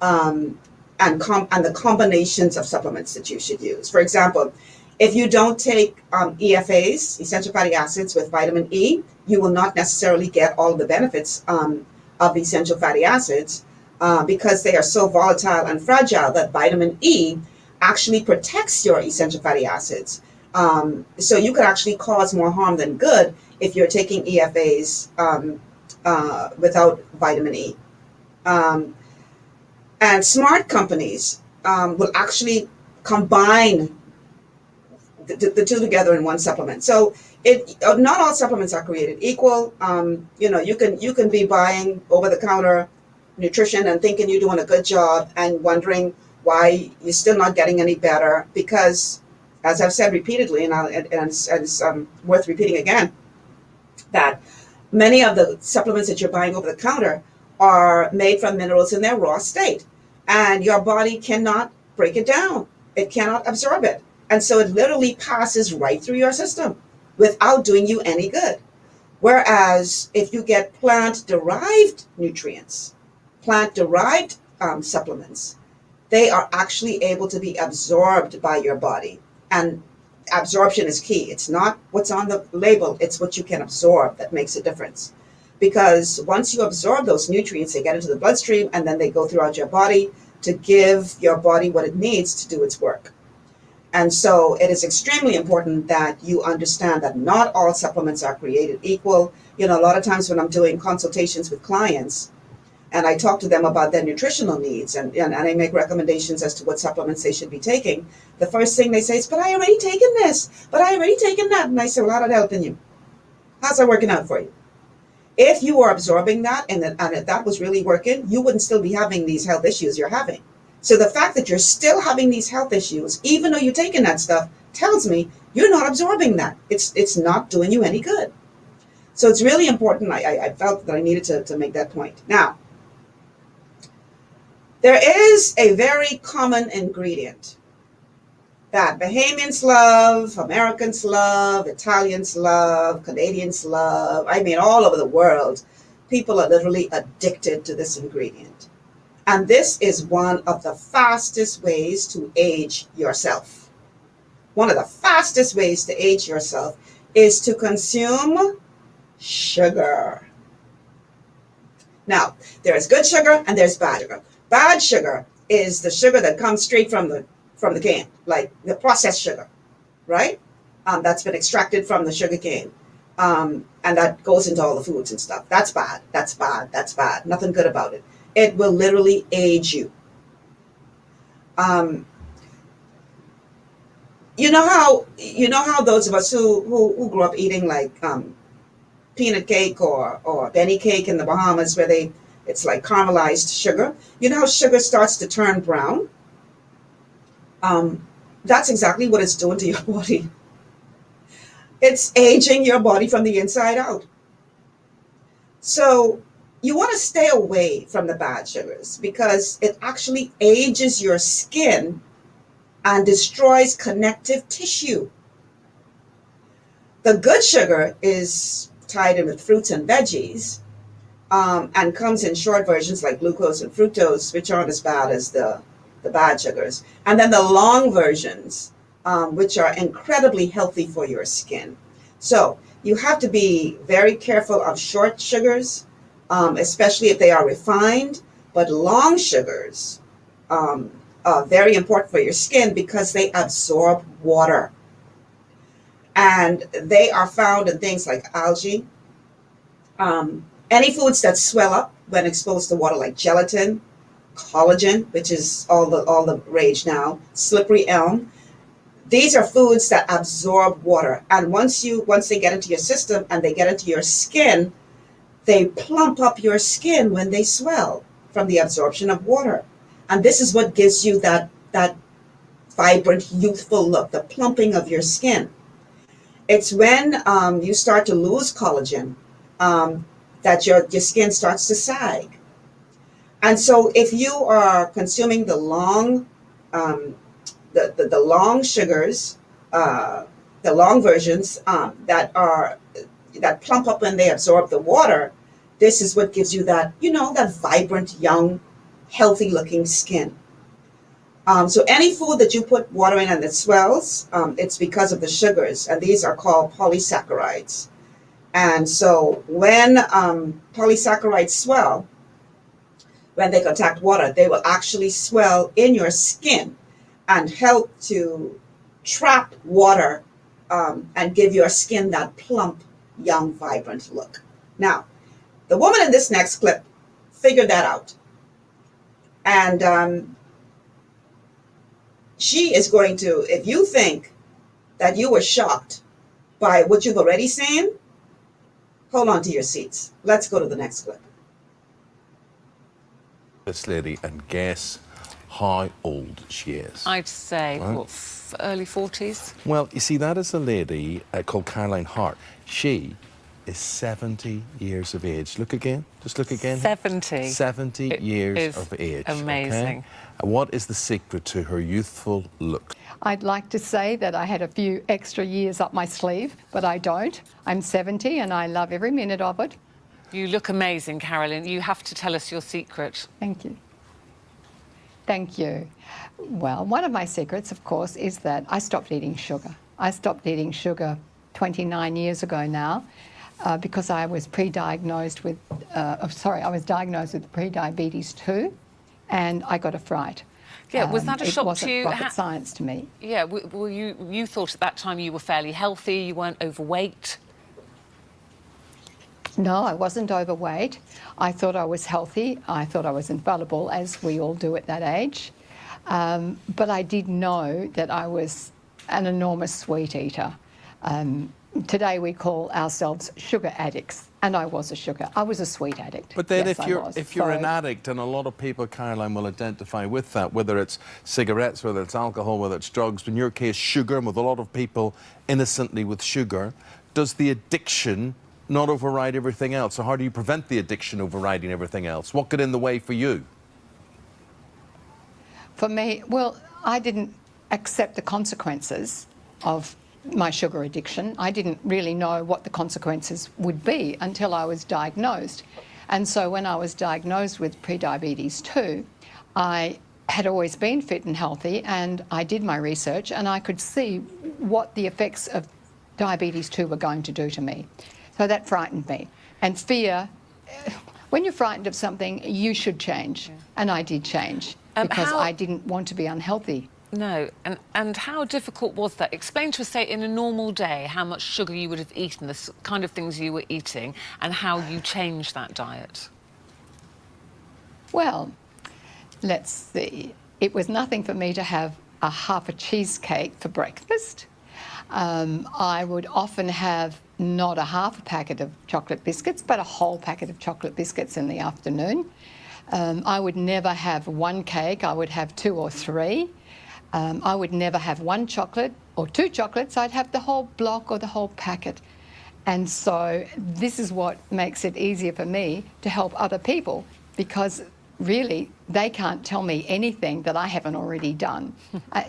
and the combinations of supplements that you should use. For example, if you don't take EFAs, essential fatty acids, with vitamin E, you will not necessarily get all the benefits of essential fatty acids because they are so volatile and fragile that vitamin E actually protects your essential fatty acids. So you could actually cause more harm than good if you're taking EFAs without vitamin E. And smart companies will actually combine the two together in one supplement. So not all supplements are created equal. You can be buying over-the-counter nutrition and thinking you're doing a good job and wondering why you're still not getting any better, because, as I've said repeatedly, and it's worth repeating again, that many of the supplements that you're buying over the counter are made from minerals in their raw state, and your body cannot break it down. It cannot absorb it. And so it literally passes right through your system without doing you any good. Whereas if you get plant-derived nutrients, plant-derived supplements, they are actually able to be absorbed by your body. And absorption is key. It's not what's on the label, it's what you can absorb that makes a difference. Because once you absorb those nutrients, they get into the bloodstream and then they go throughout your body to give your body what it needs to do its work. And so it is extremely important that you understand that not all supplements are created equal. A lot of times when I'm doing consultations with clients and I talk to them about their nutritional needs and I make recommendations as to what supplements they should be taking, the first thing they say is, but I already taken this, but I already taken that. And I say, well, how's that helping you? How's that working out for you? If you were absorbing that and if that was really working, you wouldn't still be having these health issues you're having. So the fact that you're still having these health issues, even though you're taking that stuff, tells me you're not absorbing that. It's not doing you any good. So it's really important. I felt that I needed to make that point. Now, there is a very common ingredient that Bahamians love, Americans love, Italians love, Canadians love. I mean, all over the world, people are literally addicted to this ingredient. And this is one of the fastest ways to age yourself. One of the fastest ways to age yourself is to consume sugar. Now, there is good sugar and there's bad sugar. Bad sugar is the sugar that comes straight from the cane, like the processed sugar, right? That's been extracted from the sugar cane. And that goes into all the foods and stuff. That's bad. That's bad. That's bad. Nothing good about it. It will literally age you. You know how those of us who grew up eating like peanut cake or Benny cake in the Bahamas, where it's like caramelized sugar. You know how sugar starts to turn brown? That's exactly what it's doing to your body. It's aging your body from the inside out. So you want to stay away from the bad sugars because it actually ages your skin and destroys connective tissue. The good sugar is tied in with fruits and veggies, and comes in short versions like glucose and fructose, which aren't as bad as the bad sugars. And then the long versions, which are incredibly healthy for your skin. So you have to be very careful of short sugars, especially if they are refined, but long sugars are very important for your skin because they absorb water. And they are found in things like algae, any foods that swell up when exposed to water, like gelatin, collagen, which is all the rage now, slippery elm. These are foods that absorb water, and once they get into your system and they get into your skin, they plump up your skin when they swell from the absorption of water. And this is what gives you that vibrant, youthful look, the plumping of your skin. It's when you start to lose collagen that your skin starts to sag. And so if you are consuming the long the long sugars, the long versions that plump up when they absorb the water, this is what gives you that, that vibrant, young, healthy looking skin. So any food that you put water in and it swells, it's because of the sugars, and these are called polysaccharides. And so when polysaccharides swell, when they contact water, they will actually swell in your skin and help to trap water and give your skin that plump, young, vibrant look. Now, the woman in this next clip figured that out. And she is going to, if you think that you were shocked by what you've already seen, hold on to your seats. Let's go to the next clip. This lady, and guess how old she is. I'd say, Right. Early 40s? Well, you see, that is a lady called Caroline Hart. She is 70 years of age. Look again. Just look again. 70. 70 years of age. amazing. Okay? What is the secret to her youthful look? I'd like to say that I had a few extra years up my sleeve, but I don't. I'm 70 and I love every minute of it. You look amazing, Carolyn. You have to tell us your secret. Thank you. Thank you. Well, one of my secrets, of course, is that I stopped eating sugar. I stopped eating sugar 29 years ago now because I was diagnosed with pre-diabetes 2, and I got a fright. Yeah, was that a shock It wasn't to you? rocket science to me. Yeah, well, you thought at that time you were fairly healthy, you weren't overweight? No, I wasn't overweight. I thought I was healthy. I thought I was infallible, as we all do at that age. But I did know that I was an enormous sweet eater. Today we call ourselves sugar addicts, and I was a sweet addict. But then Yes, if you're an addict, and a lot of people, Caroline, will identify with that, whether it's cigarettes, whether it's alcohol, whether it's drugs, but in your case, sugar, and with a lot of people innocently with sugar, does the addiction not override everything else? So how do you prevent the addiction overriding everything else? What got in the way for you? For me, well, I didn't accept the consequences of my sugar addiction. I didn't really know what the consequences would be until I was diagnosed. And so when I was diagnosed with prediabetes 2, I had always been fit and healthy, and I did my research and I could see what the effects of diabetes 2 were going to do to me. So that frightened me. And fear, when you're frightened of something, you should change. Yeah. And I did change because I didn't want to be unhealthy. No, and how difficult was that? Explain to us, say, in a normal day, how much sugar you would have eaten, the kind of things you were eating, and how you changed that diet. Well, let's see. It was nothing for me to have half a cheesecake for breakfast. I would often have not a half a packet of chocolate biscuits, but a whole packet of chocolate biscuits in the afternoon. I would never have one cake. I would have 2 or 3. I would never have 1 chocolate or 2 chocolates. I'd have the whole block or the whole packet. And so this is what makes it easier for me to help other people, because really they can't tell me anything that I haven't already done.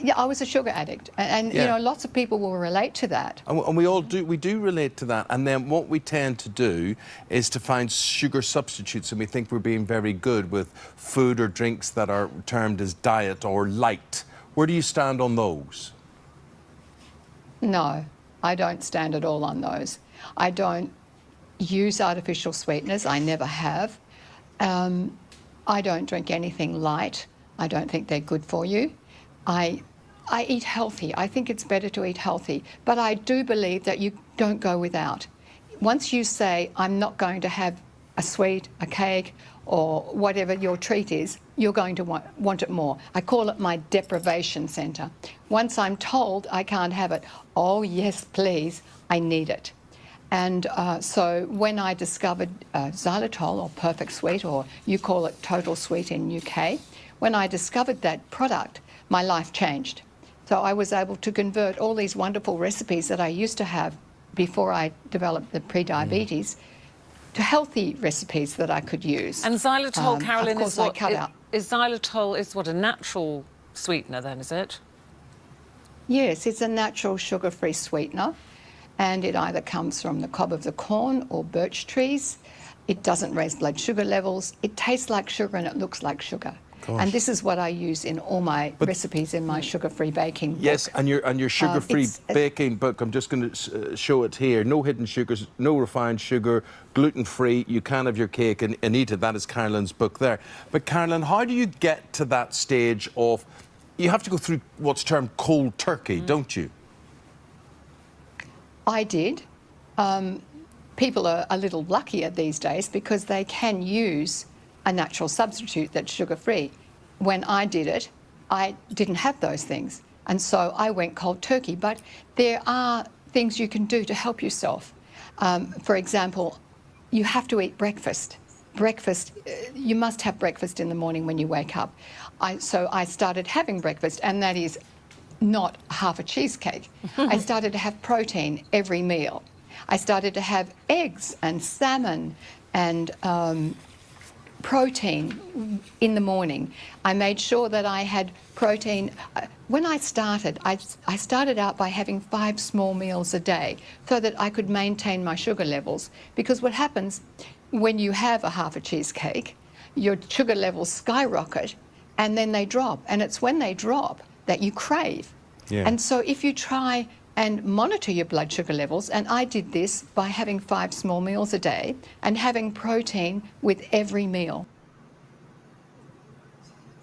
Yeah, I was a sugar addict, and Yeah. you know, lots of people will relate to that. And we all do. We do relate to that. And then what we tend to do is to find sugar substitutes, and we think we're being very good with food or drinks that are termed as diet or light. Where do you stand on those? No, I don't stand at all on those. I don't use artificial sweeteners. I never have. I don't drink anything light. I don't think they're good for you. I eat healthy. I think it's better to eat healthy. But I do believe that you don't go without. Once you say, I'm not going to have a sweet, a cake, or whatever your treat is, you're going to want it more. I call it my deprivation centre. Once I'm told I can't have it, oh yes, please, I need it. And so when I discovered xylitol, or Perfect Sweet, or you call it Total Sweet in UK, when I discovered that product, my life changed. So I was able to convert all these wonderful recipes that I used to have before I developed the pre-diabetes to healthy recipes that I could use. And xylitol, Carolyn, of course is what? I cut out. Is xylitol is what, a natural sweetener then, is it? Yes, it's a natural sugar-free sweetener, and it either comes from the cob of the corn or birch trees. It doesn't raise blood sugar levels. It tastes like sugar and it looks like sugar. Gosh. And this is what I use in all my recipes in my sugar-free baking book. Yes, and your sugar-free it's- baking book, I'm just going to show it here. No hidden sugars, no refined sugar, gluten-free. You can have your cake and eat it. That is Carolyn's book there. But Carolyn, how do you get to that stage of, you have to go through what's termed cold turkey, don't you? I did. People are a little luckier these days because they can use a natural substitute that's sugar-free. When I did it, I didn't have those things. And so I went cold turkey. But there are things you can do to help yourself. For example, you have to eat breakfast. Breakfast, you must have breakfast in the morning when you wake up. So I started having breakfast, and that is not half a cheesecake. I started to have protein every meal. I started to have eggs and salmon and protein in the morning. I made sure that I had protein. When I started out by having 5 small meals a day so that I could maintain my sugar levels. Because what happens when you have a half a cheesecake, your sugar levels skyrocket and then they drop. And it's when they drop that you crave. Yeah. And so if you try and monitor your blood sugar levels, and I did this by having 5 small meals a day and having protein with every meal.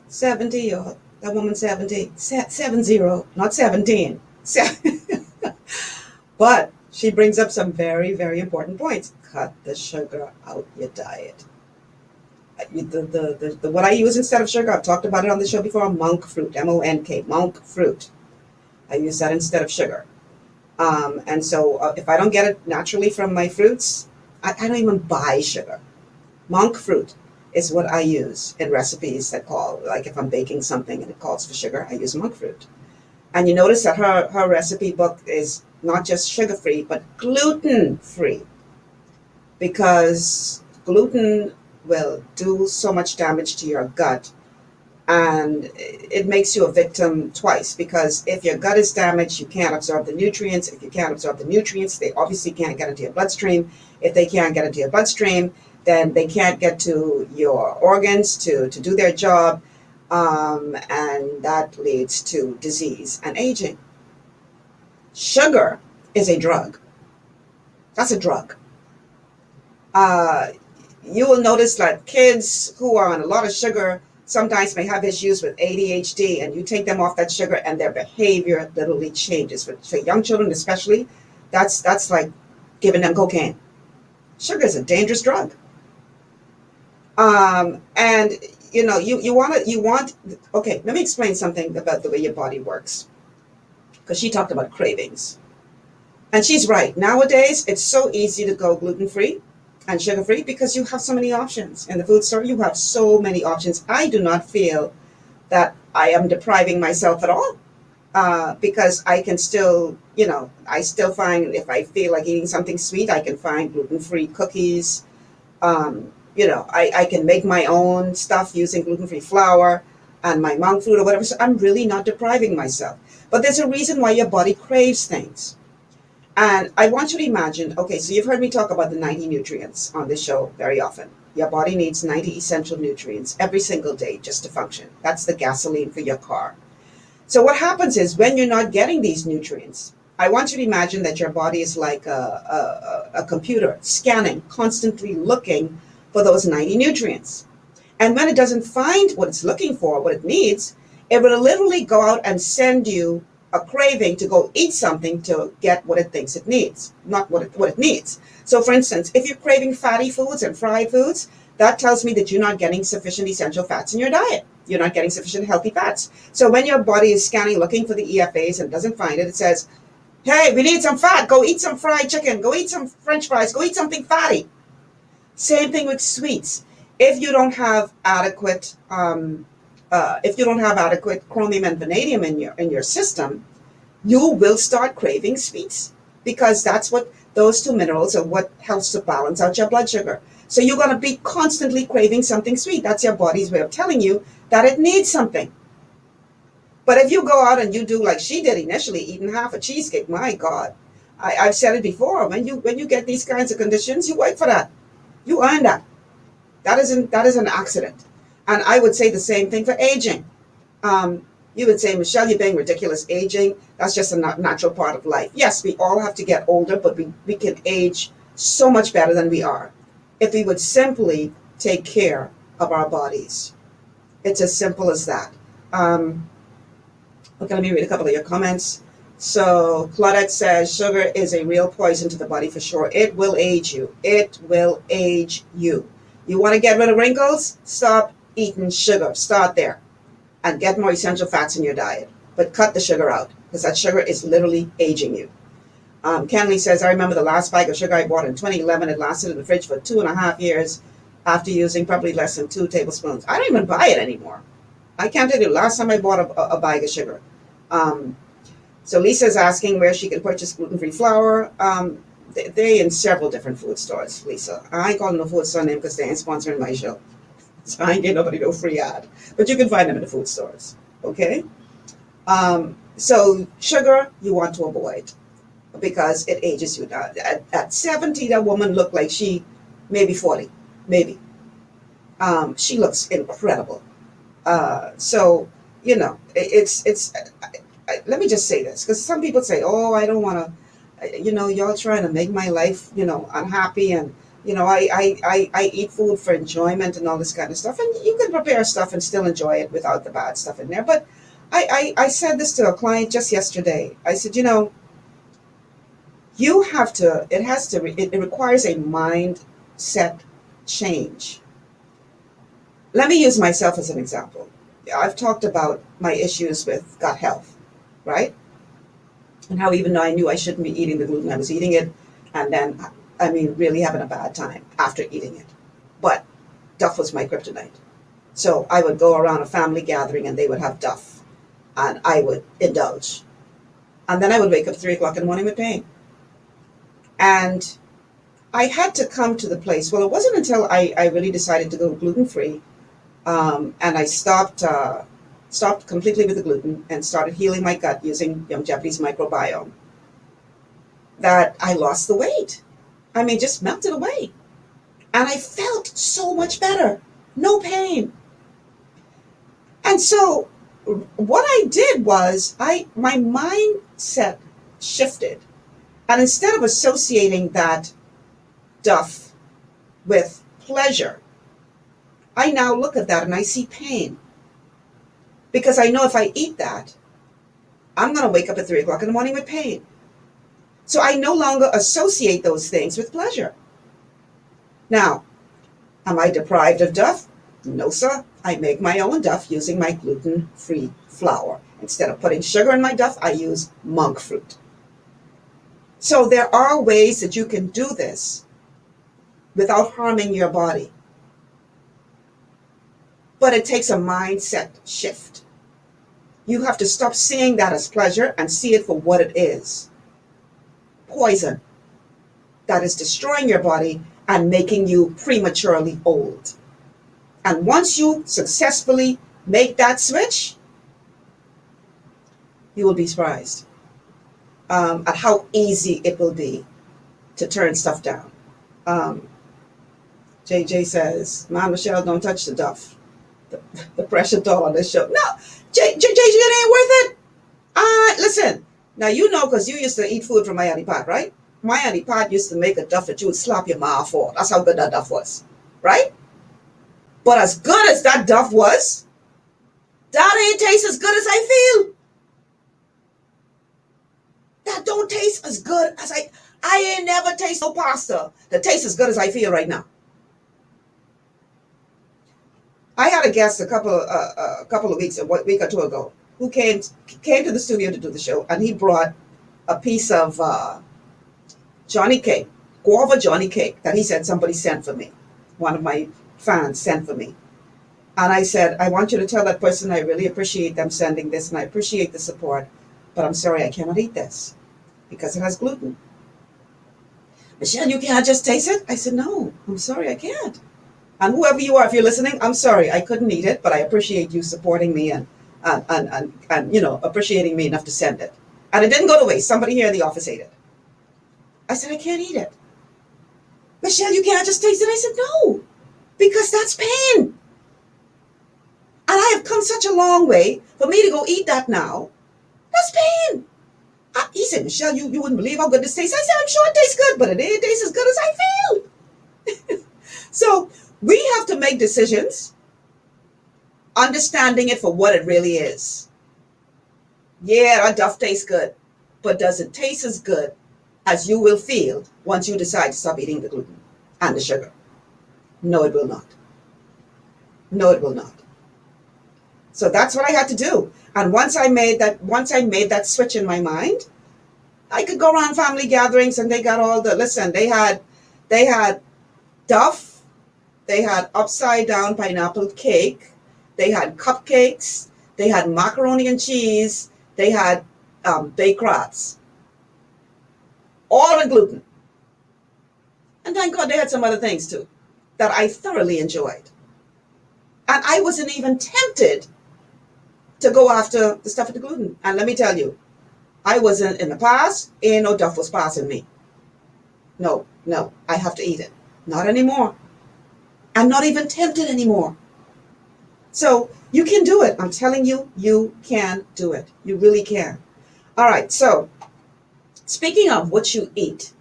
70, or that woman 70, 70, not 17. But she brings up some very, very important points. Cut the sugar out your diet. The what I use instead of sugar, I've talked about it on the show before, monk fruit, M-O-N-K, monk fruit. I use that instead of sugar. And so if I don't get it naturally from my fruits, I don't even buy sugar. Monk fruit is what I use in recipes that call, like if I'm baking something and it calls for sugar, I use monk fruit. And you notice that her recipe book is not just sugar-free, but gluten-free. Because gluten will do so much damage to your gut. And it makes you a victim twice, because if your gut is damaged, you can't absorb the nutrients. If you can't absorb the nutrients, they obviously can't get into your bloodstream. If they can't get into your bloodstream, then they can't get to your organs to do their job. And that leads to disease and aging. Sugar is a drug. That's a drug. You will notice that kids who are on a lot of sugar sometimes may have issues with ADHD, and you take them off that sugar and their behavior literally changes. For young children especially, that's like giving them cocaine. Sugar is a dangerous drug. And you know, you want, okay, let me explain something about the way your body works. Because she talked about cravings. And she's right. Nowadays, it's so easy to go gluten-free and sugar-free because you have so many options. In the food store, you have so many options. I do not feel that I am depriving myself at all because I can still, you know, I still find if I feel like eating something sweet, I can find gluten-free cookies. I can make my own stuff using gluten-free flour and my monk fruit or whatever. So I'm really not depriving myself. But there's a reason why your body craves things. And I want you to imagine, okay, so you've heard me talk about the 90 nutrients on this show very often. Your body needs 90 essential nutrients every single day just to function. That's the gasoline for your car. So what happens is when you're not getting these nutrients, I want you to imagine that your body is like a computer scanning, constantly looking for those 90 nutrients. And when it doesn't find what it's looking for, what it needs, it will literally go out and send you a craving to go eat something to get what it thinks it needs, not what it needs. So for instance, if you're craving fatty foods and fried foods, that tells me that you're not getting sufficient essential fats in your diet. You're not getting sufficient healthy fats. So when your body is scanning, looking for the EFAs and doesn't find it, it says, hey, we need some fat. Go eat some fried chicken. Go eat some French fries. Go eat something fatty. Same thing with sweets. If you don't have adequate chromium and vanadium in your system, you will start craving sweets because that's what those two minerals are what helps to balance out your blood sugar. So you're going to be constantly craving something sweet. That's your body's way of telling you that it needs something. But if you go out and you do like she did initially, eating half a cheesecake, my God, I've said it before. When you get these kinds of conditions, you wait for that. You earn that. That is an accident. And I would say the same thing for aging. You would say, Michelle, you're being ridiculous. Aging, that's just a natural part of life. Yes, we all have to get older, but we can age so much better than we are if we would simply take care of our bodies. It's as simple as that. Okay, let me read a couple of your comments. So Claudette says, sugar is a real poison to the body for sure. It will age you. It will age you. You want to get rid of wrinkles? Stop eating sugar. Start there. And get more essential fats in your diet. But cut the sugar out, because that sugar is literally aging you. Kenley says, I remember the last bag of sugar I bought in 2011. It lasted in the fridge for 2.5 years after using probably less than 2 tablespoons. I don't even buy it anymore. I can't tell you the last time I bought a bag of sugar. So Lisa's asking where she can purchase gluten-free flour. They're in several different food stores, Lisa. I ain't calling no food store name because they ain't sponsoring my show. So I ain't getting nobody no free ad. But you can find them in the food stores, okay? So sugar, you want to avoid because it ages you. Now, at 70, that woman looked like she, maybe 40, maybe. She looks incredible. So, you know, let me just say this, because some people say, oh, I don't want to, you know, y'all trying to make my life, you know, unhappy, and, you know, I eat food for enjoyment and all this kind of stuff. And you can prepare stuff and still enjoy it without the bad stuff in there. But I said this to a client just yesterday. I said, you know, you have to, it requires a mindset change. Let me use myself as an example. I've talked about my issues with gut health, right? And how even though I knew I shouldn't be eating the gluten, I was eating it, and then, I mean, really having a bad time after eating it. But duff was my kryptonite. So I would go around a family gathering and they would have duff, and I would indulge. And then I would wake up 3 o'clock in the morning with pain. And I had to come to the place, well, it wasn't until I really decided to go gluten-free, and I stopped completely with the gluten and started healing my gut using Young Japanese microbiome, that I lost the weight. I mean, just melted away. And I felt so much better. No pain. And so what I did was my mindset shifted. And instead of associating that duff with pleasure, I now look at that and I see pain. Because I know if I eat that, I'm going to wake up at 3 o'clock in the morning with pain. So I no longer associate those things with pleasure. Now, am I deprived of duff? No, sir. I make my own duff using my gluten-free flour. Instead of putting sugar in my duff, I use monk fruit. So there are ways that you can do this without harming your body. But it takes a mindset shift. You have to stop seeing that as pleasure and see it for what it is. Poison that is destroying your body and making you prematurely old. And once you successfully make that switch, you will be surprised at how easy it will be to turn stuff down. JJ says, "Mom, Michelle, don't touch the duff. The pressure doll on this show." No, JJ, it ain't worth it. Listen, now you know because you used to eat food from my Auntie Pat, right? My Auntie Pat used to make a duff that you would slap your mouth for. That's how good that duff was, right? But as good as that duff was, that ain't taste as good as I feel. That don't taste as good as I ain't never taste no pasta that tastes as good as I feel right now. I had a guest a couple of weeks, a week or two ago, who came to the studio to do the show, and he brought a piece of Johnny cake, guava Johnny cake, that he said somebody sent for me. One of my fans sent for me. And I said, "I want you to tell that person I really appreciate them sending this and I appreciate the support, but I'm sorry I cannot eat this because it has gluten." "Michelle, you can't just taste it?" I said, "No, I'm sorry, I can't." And whoever you are, if you're listening, I'm sorry, I couldn't eat it, but I appreciate you supporting me and you know, appreciating me enough to send it. And it didn't go to waste. Somebody here in the office ate it. I said, "I can't eat it." "Michelle, you can't just taste it?" I said, "No, because that's pain. And I have come such a long way for me to go eat that now. That's pain." He said, "Michelle, you wouldn't believe how good this tastes." I said, "I'm sure it tastes good, but it ain't taste as good as I feel." So we have to make decisions, understanding it for what it really is. Yeah, that duff tastes good, but does it taste as good as you will feel once you decide to stop eating the gluten and the sugar? No, it will not. No, it will not. So that's what I had to do. And once I made that switch in my mind, I could go around family gatherings and they got all the, listen, they had duff, they had upside down pineapple cake, they had cupcakes, they had macaroni and cheese, they had baked rats, all with gluten. And thank God they had some other things too that I thoroughly enjoyed. And I wasn't even tempted to go after the stuff with the gluten. And let me tell you, I wasn't in the past, ain't no duff was passing me. No, I have to eat it. Not anymore. I'm not even tempted anymore. So you can do it. I'm telling you, you can do it. You really can. All right, so speaking of what you eat,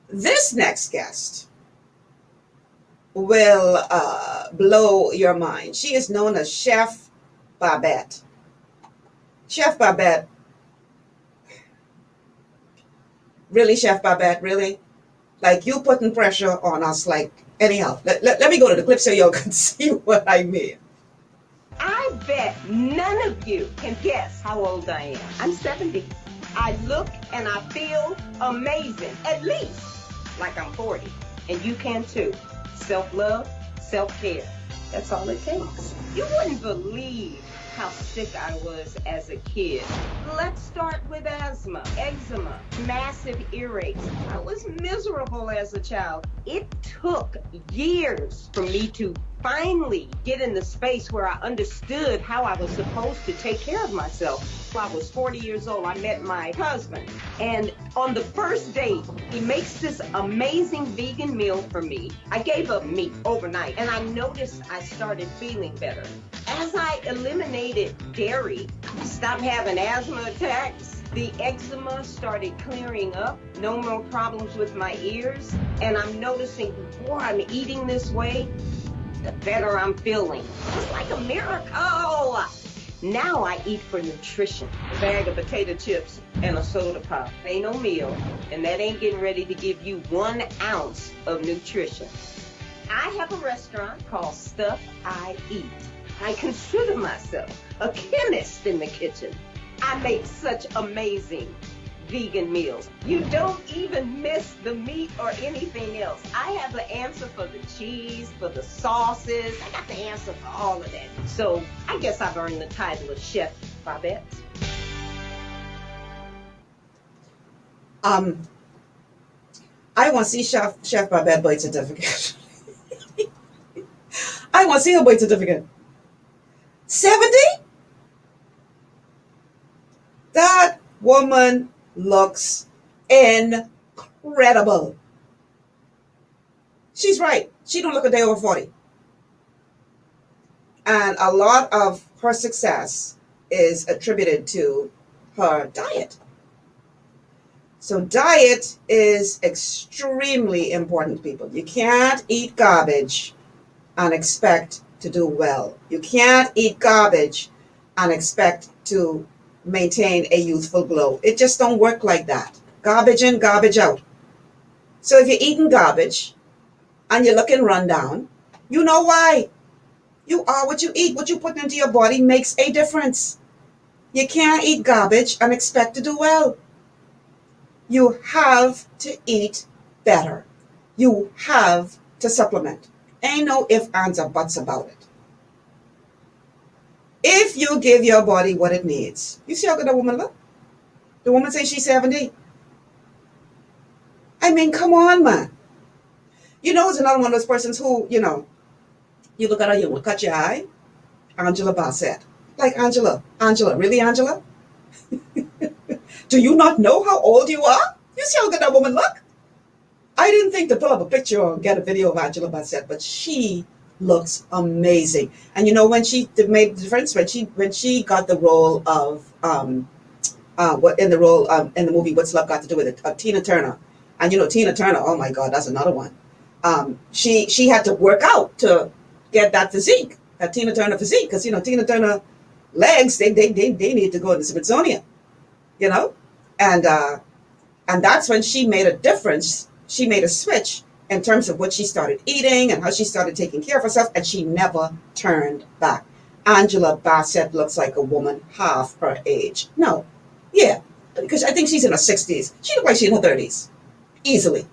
this next guest will blow your mind. She is known as Chef Babette. Chef Babette. Really, Chef Babette, really? Like you putting pressure on us, like, anyhow. Let me go to the clip so y'all can see what I mean. I bet none of you can guess how old I am. I'm 70. I look and I feel amazing, at least like I'm 40. And you can too. Self-love, self-care. That's all it takes. You wouldn't believe how sick I was as a kid. Let's start with asthma, eczema, massive earaches. I was miserable as a child. It took years for me to finally get in the space where I understood how I was supposed to take care of myself. I was 40 years old. I met my husband. And on the first date, he makes this amazing vegan meal for me. I gave up meat overnight, and I noticed I started feeling better. As I eliminated dairy, stopped having asthma attacks, the eczema started clearing up, no more problems with my ears, and I'm noticing the more I'm eating this way, the better I'm feeling. It's like a miracle. Now I eat for nutrition. A bag of potato chips and a soda pop. Ain't no meal, and that ain't getting ready to give you 1 ounce of nutrition. I have a restaurant called Stuff I Eat. I consider myself a chemist in the kitchen. I make such amazing vegan meals. You don't even miss the meat or anything else. I have the answer for the cheese, for the sauces. I got the answer for all of that. So I guess I've earned the title of Chef Babette. I want to see Chef Babette birth certificate. I want to see her birth certificate. 70? That woman looks incredible. She's right. She don't look a day over 40. And a lot of her success is attributed to her diet. So diet is extremely important, people. You can't eat garbage and expect to do well. You can't eat garbage and expect to maintain a youthful glow. It just don't work like that. Garbage in, garbage out. So if you're eating garbage and you're looking run down, you know why. You are what you eat. What you put into your body makes a difference. You can't eat garbage and expect to do well. You have to eat better. You have to supplement. Ain't no ifs, ands, or buts about it. If you give your body what it needs, you see how good that woman look? The woman says she's 70. I mean, come on, man. You know, it's another one of those persons who, you know, you look at her, you will cut your eye. Angela Bassett. Like Angela. Angela. Really, Angela? Do you not know how old you are? You see how good that woman look? I didn't think to pull up a picture or get a video of Angela Bassett, but she looks amazing. And you know, when she made the difference, when she got the role of in the movie What's Love Got to Do with It, of Tina Turner. And you know, Tina Turner, oh my God, that's another one. She had to work out to get that physique, that Tina Turner physique, because you know, Tina Turner legs, they need to go in the Smithsonian, you know, and that's when she made a difference. She made a switch in terms of what she started eating and how she started taking care of herself, and she never turned back. Angela Bassett looks like a woman half her age. No, yeah, because I think she's in her 60s. She looks like she's in her 30s, easily.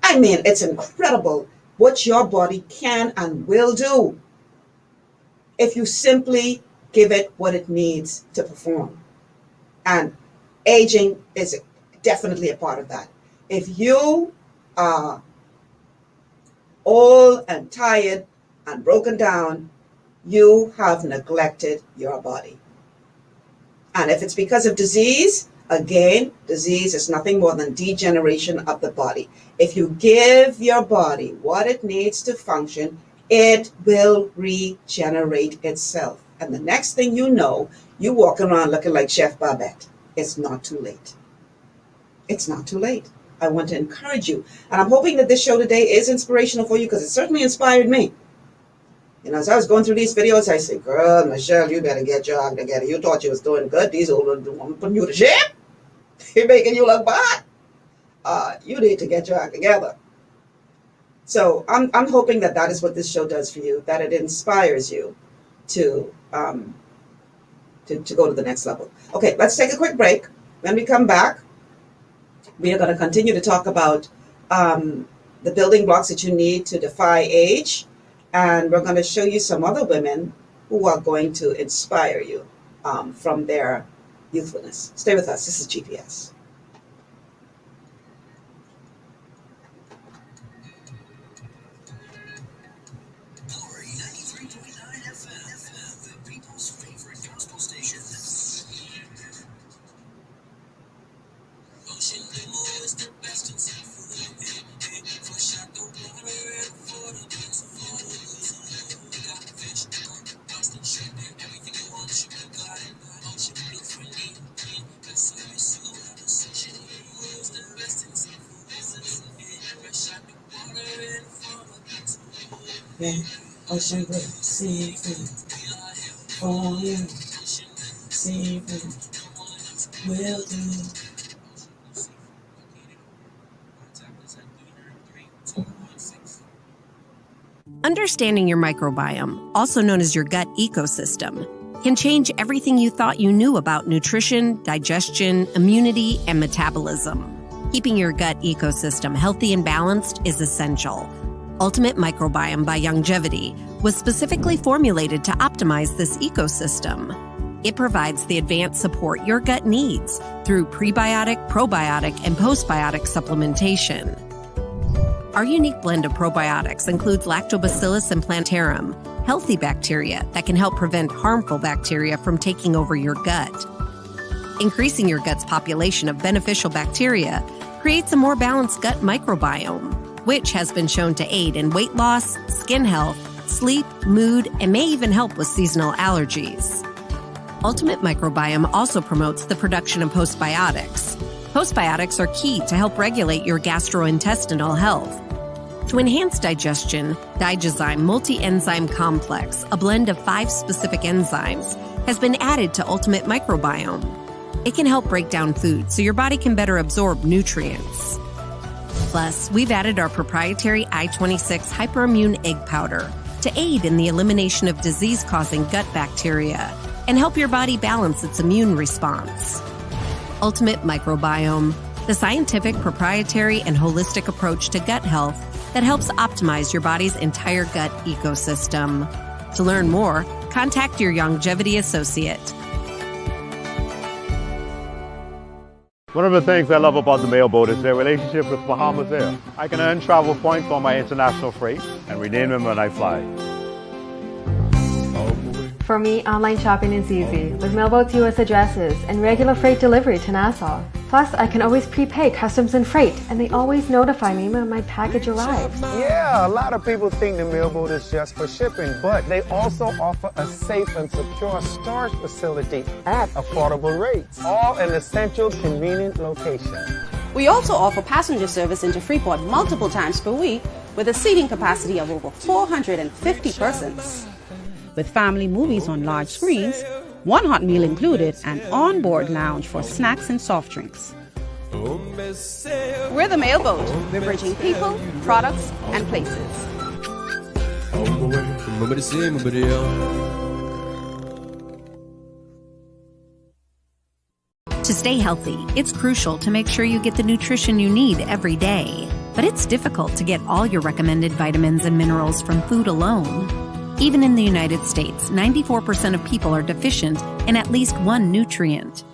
I mean, it's incredible what your body can and will do if you simply give it what it needs to perform. And aging is definitely a part of that. If you are old and tired and broken down, you have neglected your body. And if it's because of disease, again, disease is nothing more than degeneration of the body. If you give your body what it needs to function, it will regenerate itself. And the next thing you know, you walk around looking like Chef Babette. It's not too late. It's not too late. I want to encourage you. And I'm hoping that this show today is inspirational for you, because it certainly inspired me. You know, as I was going through these videos, I said, girl, Michelle, you better get your act together. You thought you was doing good. These old women putting you to shame. They're making you look bad. You need to get your act together. So I'm hoping that that is what this show does for you, that it inspires you to go to the next level. Okay, let's take a quick break. When we come back, we are going to continue to talk about the building blocks that you need to defy age. And we're going to show you some other women who are going to inspire you from their youthfulness. Stay with us. This is GPS. Ocean blue, seafood, for you, seafood, will do. Understanding your microbiome, also known as your gut ecosystem, can change everything you thought you knew about nutrition, digestion, immunity, and metabolism. Keeping your gut ecosystem healthy and balanced is essential. Ultimate Microbiome by Youngevity was specifically formulated to optimize this ecosystem. It provides the advanced support your gut needs through prebiotic, probiotic, and postbiotic supplementation. Our unique blend of probiotics includes Lactobacillus and Plantarum, healthy bacteria that can help prevent harmful bacteria from taking over your gut. Increasing your gut's population of beneficial bacteria creates a more balanced gut microbiome, which has been shown to aid in weight loss, skin health, sleep, mood, and may even help with seasonal allergies. Ultimate Microbiome also promotes the production of postbiotics. Postbiotics are key to help regulate your gastrointestinal health. To enhance digestion, Digizyme Multi-Enzyme Complex, a blend of 5 specific enzymes, has been added to Ultimate Microbiome. It can help break down food so your body can better absorb nutrients. Plus, we've added our proprietary I-26 Hyperimmune Egg Powder to aid in the elimination of disease-causing gut bacteria and help your body balance its immune response. Ultimate Microbiome, the scientific, proprietary, and holistic approach to gut health that helps optimize your body's entire gut ecosystem. To learn more, contact your Longevity associate. One of the things I love about the Mailboat is their relationship with Bahamas Air. I can earn travel points on my international freight and redeem them when I fly. For me, online shopping is easy with Mailboat's U.S. addresses and regular freight delivery to Nassau. Plus, I can always prepay customs and freight, and they always notify me when my package arrives. Yeah, a lot of people think the Mailboat is just for shipping, but they also offer a safe and secure storage facility at affordable rates, all in a central, convenient location. We also offer passenger service into Freeport multiple times per week with a seating capacity of over 450 persons. With family movies on large screens, one hot meal included, and on-board lounge for snacks and soft drinks. We're the Mailboat. We're bridging people, products, and places. To stay healthy, it's crucial to make sure you get the nutrition you need every day. But it's difficult to get all your recommended vitamins and minerals from food alone. Even in the United States, 94% of people are deficient in at least one nutrient.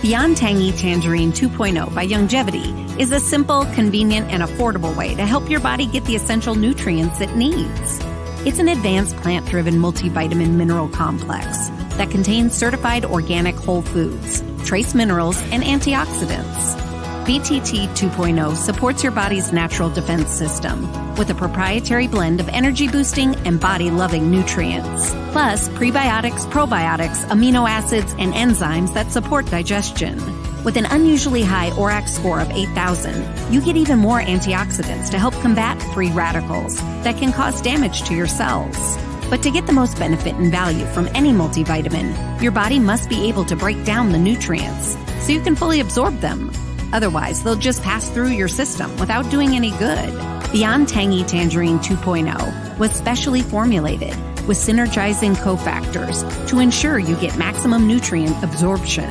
Beyond Tangy Tangerine 2.0 by Longevity is a simple, convenient, and affordable way to help your body get the essential nutrients it needs. It's an advanced plant-driven multivitamin mineral complex that contains certified organic whole foods, trace minerals, and antioxidants. BTT 2.0 supports your body's natural defense system with a proprietary blend of energy-boosting and body-loving nutrients, plus prebiotics, probiotics, amino acids, and enzymes that support digestion. With an unusually high ORAC score of 8,000, you get even more antioxidants to help combat free radicals that can cause damage to your cells. But to get the most benefit and value from any multivitamin, your body must be able to break down the nutrients so you can fully absorb them. Otherwise, they'll just pass through your system without doing any good. Beyond Tangy Tangerine 2.0 was specially formulated with synergizing cofactors to ensure you get maximum nutrient absorption.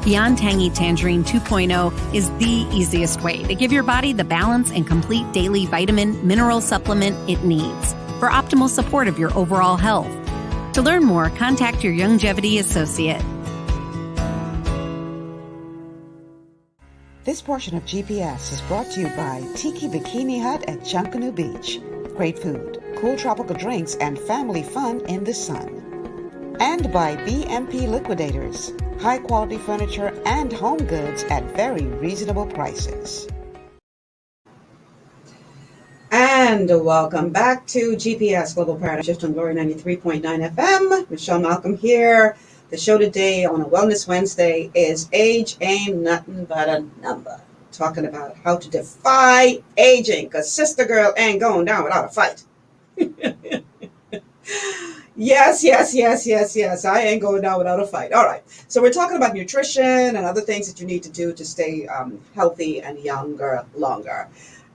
Beyond Tangy Tangerine 2.0 is the easiest way to give your body the balance and complete daily vitamin mineral supplement it needs for optimal support of your overall health. To learn more, contact your Longevity associate. This portion of GPS is brought to you by Tiki Bikini Hut at Junkanoo Beach. Great food, cool tropical drinks, and family fun in the sun. And by BMP Liquidators. High quality furniture and home goods at very reasonable prices. And welcome back to GPS Global Paradigm Shift on Glory 93.9 FM. Michelle Malcolm here. The show today on a Wellness Wednesday is Age Ain't Nothing But a Number. Talking about how to defy aging, because sister girl ain't going down without a fight. Yes. I ain't going down without a fight. All right. So we're talking about nutrition and other things that you need to do to stay healthy and younger longer.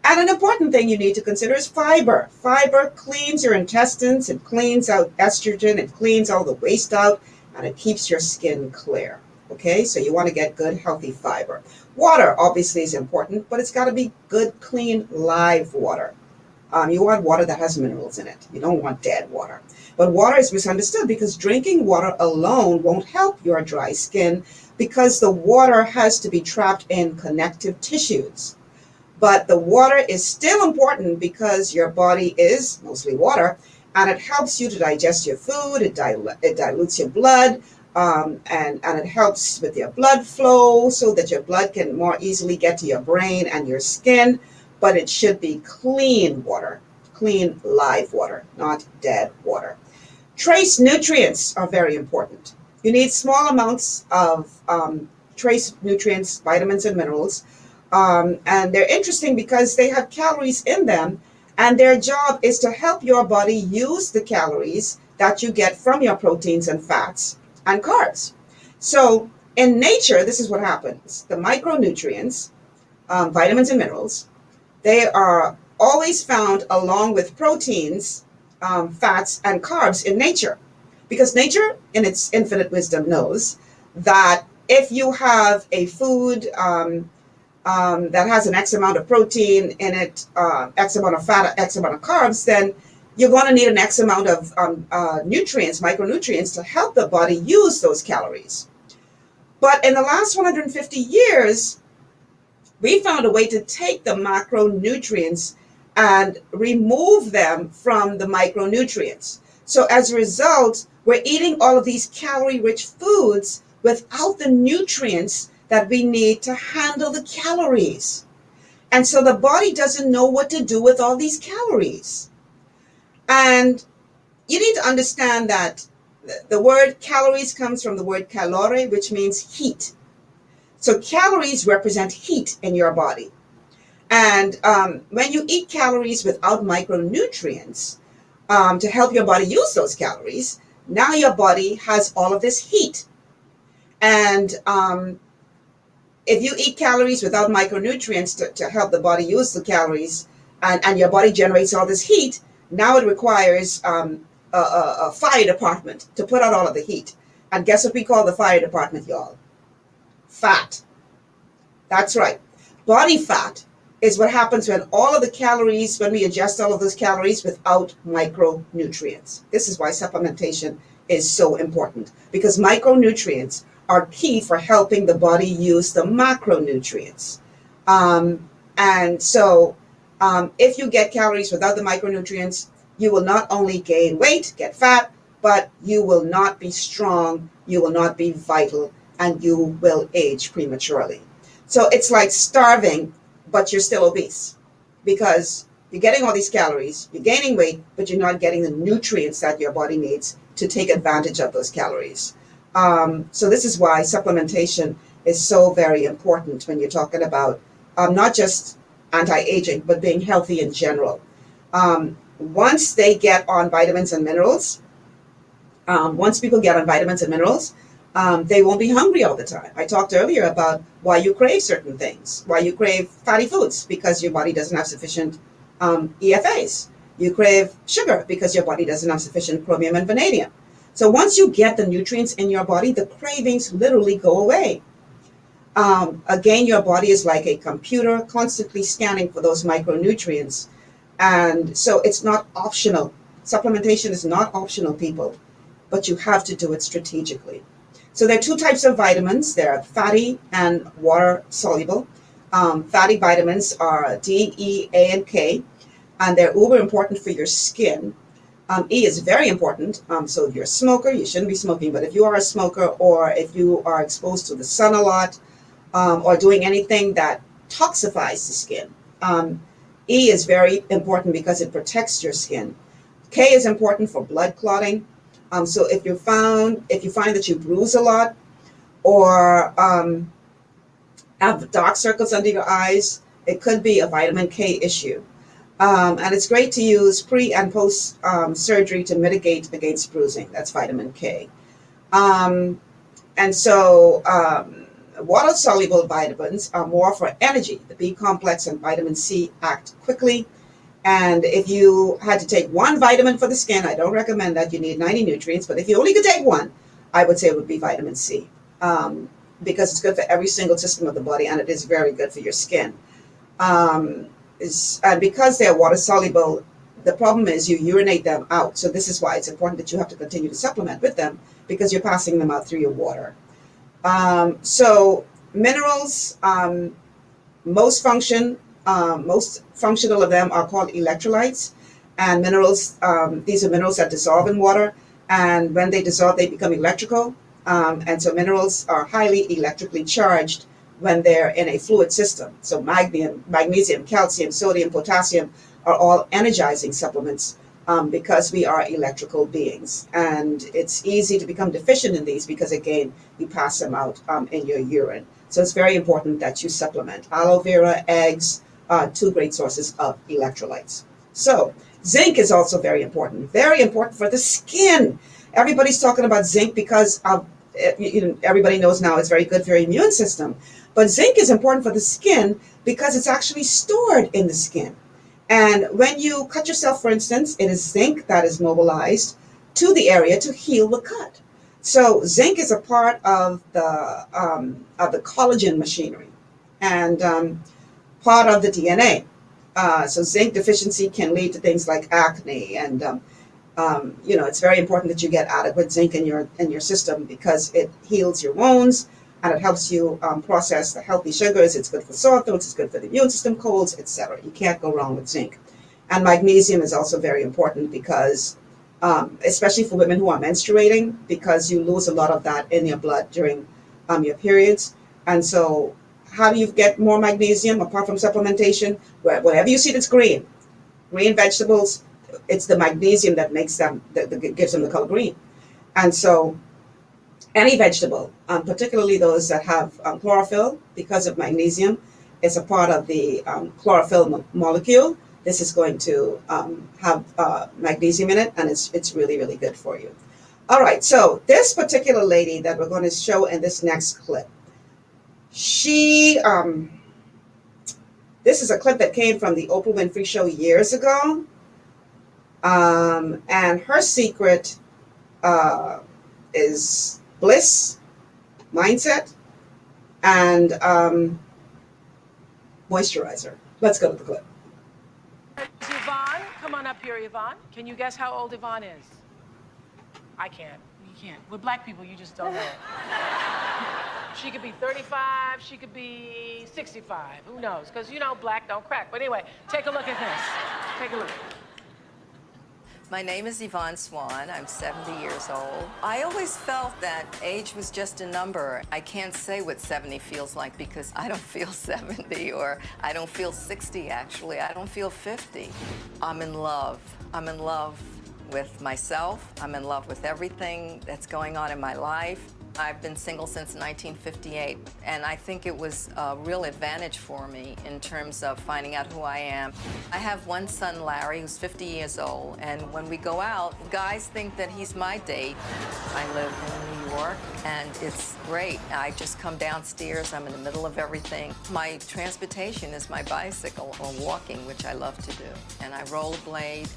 And an important thing you need to consider is fiber. Fiber cleans your intestines. It cleans out estrogen. It cleans all the waste out. And it keeps your skin clear. Okay, so you want to get good, healthy fiber. Water, obviously, is important, but it's got to be good, clean, live water. You want water that has minerals in it. You don't want dead water. But water is misunderstood because drinking water alone won't help your dry skin because the water has to be trapped in connective tissues. But the water is still important because your body is mostly water, and it helps you to digest your food. It dilutes your blood, and it helps with your blood flow so that your blood can more easily get to your brain and your skin. But it should be clean water, clean live water, not dead water. Trace nutrients are very important. You need small amounts of trace nutrients, vitamins and minerals. And they're interesting because they have calories in them, and their job is to help your body use the calories that you get from your proteins and fats and carbs. So in nature, this is what happens. The micronutrients, vitamins and minerals, they are always found along with proteins, fats, and carbs in nature. Because nature, in its infinite wisdom, knows that if you have a food that has an X amount of protein in it, X amount of fat, X amount of carbs, then you're going to need an X amount of nutrients, micronutrients, to help the body use those calories. But in the last 150 years, we found a way to take the macronutrients and remove them from the micronutrients. So as a result, we're eating all of these calorie-rich foods without the nutrients that we need to handle the calories. And so the body doesn't know what to do with all these calories. And you need to understand that the word calories comes from the word calore, which means heat. So calories represent heat in your body. And when you eat calories without micronutrients to help your body use those calories, now your body has all of this heat. And if you eat calories without micronutrients to help the body use the calories, and your body generates all this heat, now it requires a fire department to put out all of the heat. And guess what we call the fire department, y'all? Fat. That's right. Body fat is what happens when all of the calories, when we adjust all of those calories without micronutrients. This is why supplementation is so important, because micronutrients are key for helping the body use the macronutrients. And so if you get calories without the micronutrients, you will not only gain weight, get fat, but you will not be strong, you will not be vital, and you will age prematurely. So it's like starving, but you're still obese because you're getting all these calories, you're gaining weight, but you're not getting the nutrients that your body needs to take advantage of those calories. So this is why supplementation is so very important when you're talking about not just anti-aging, but being healthy in general. Once they get on vitamins and minerals, once people get on vitamins and minerals, they won't be hungry all the time. I talked earlier about why you crave certain things, why you crave fatty foods, because your body doesn't have sufficient EFAs. You crave sugar because your body doesn't have sufficient chromium and vanadium. So once you get the nutrients in your body, the cravings literally go away. Again, your body is like a computer constantly scanning for those micronutrients. And so it's not optional. Supplementation is not optional, people, but you have to do it strategically. So there are two types of vitamins. There are fatty and water soluble. Fatty vitamins are D, E, A, and K, and they're uber important for your skin. E is very important. So if you're a smoker, you shouldn't be smoking, but if you are a smoker or if you are exposed to the sun a lot or doing anything that toxifies the skin, E is very important because it protects your skin. K is important for blood clotting. So if you find that you bruise a lot or have dark circles under your eyes, it could be a vitamin K issue. And it's great to use pre and post surgery to mitigate against bruising. That's vitamin K. And so water-soluble vitamins are more for energy. The B complex and vitamin C act quickly. And if you had to take one vitamin for the skin, I don't recommend that. You need 90 nutrients. But if you only could take one, I would say it would be vitamin C because it's good for every single system of the body, and it is very good for your skin. and because they're water soluble, the problem is you urinate them out. So this is why it's important that you have to continue to supplement with them, because you're passing them out through your water. So minerals, most functional of them are called electrolytes. And minerals, these are minerals that dissolve in water. And when they dissolve, they become electrical. And so minerals are highly electrically charged when they're in a fluid system. So magnesium, calcium, sodium, potassium are all energizing supplements because we are electrical beings. And it's easy to become deficient in these because, again, you pass them out in your urine. So it's very important that you supplement. Aloe vera, eggs, two great sources of electrolytes. So zinc is also very important for the skin. Everybody's talking about zinc because everybody knows now it's very good for your immune system. But zinc is important for the skin because it's actually stored in the skin. And when you cut yourself, for instance, it is zinc that is mobilized to the area to heal the cut. So zinc is a part of the collagen machinery and part of the DNA. So zinc deficiency can lead to things like acne, and it's very important that you get adequate zinc in your system because it heals your wounds and it helps you process the healthy sugars. It's good for sore throats, it's good for the immune system, colds, etc. You can't go wrong with zinc. And magnesium is also very important because, especially for women who are menstruating, because you lose a lot of that in your blood during your periods. And so how do you get more magnesium apart from supplementation? Wherever you see that's green vegetables, it's the magnesium that makes them, that gives them the color green. And so any vegetable, particularly those that have chlorophyll, because of magnesium, is a part of the chlorophyll molecule. This is going to have magnesium in it, and it's really, really good for you. All right, so this particular lady that we're going to show in this next clip, this is a clip that came from the Oprah Winfrey Show years ago. And her secret is bliss, mindset, and moisturizer. Let's go to the clip. Yvonne, come on up here, Yvonne. Can you guess how old Yvonne is? I can't. You can't. With black people, you just don't know. She could be 35, she could be 65. Who knows? Because, black don't crack. But anyway, take a look at this. Take a look. My name is Yvonne Swan. I'm 70 years old. I always felt that age was just a number. I can't say what 70 feels like because I don't feel 70, or I don't feel 60, actually. I don't feel 50. I'm in love. I'm in love with myself. I'm in love with everything that's going on in my life. I've been single since 1958, and I think it was a real advantage for me in terms of finding out who I am. I have one son, Larry, who's 50 years old, and when we go out, guys think that he's my date. I live in New York, and it's great. I just come downstairs, I'm in the middle of everything. My transportation is my bicycle or walking, which I love to do, and I rollerblade.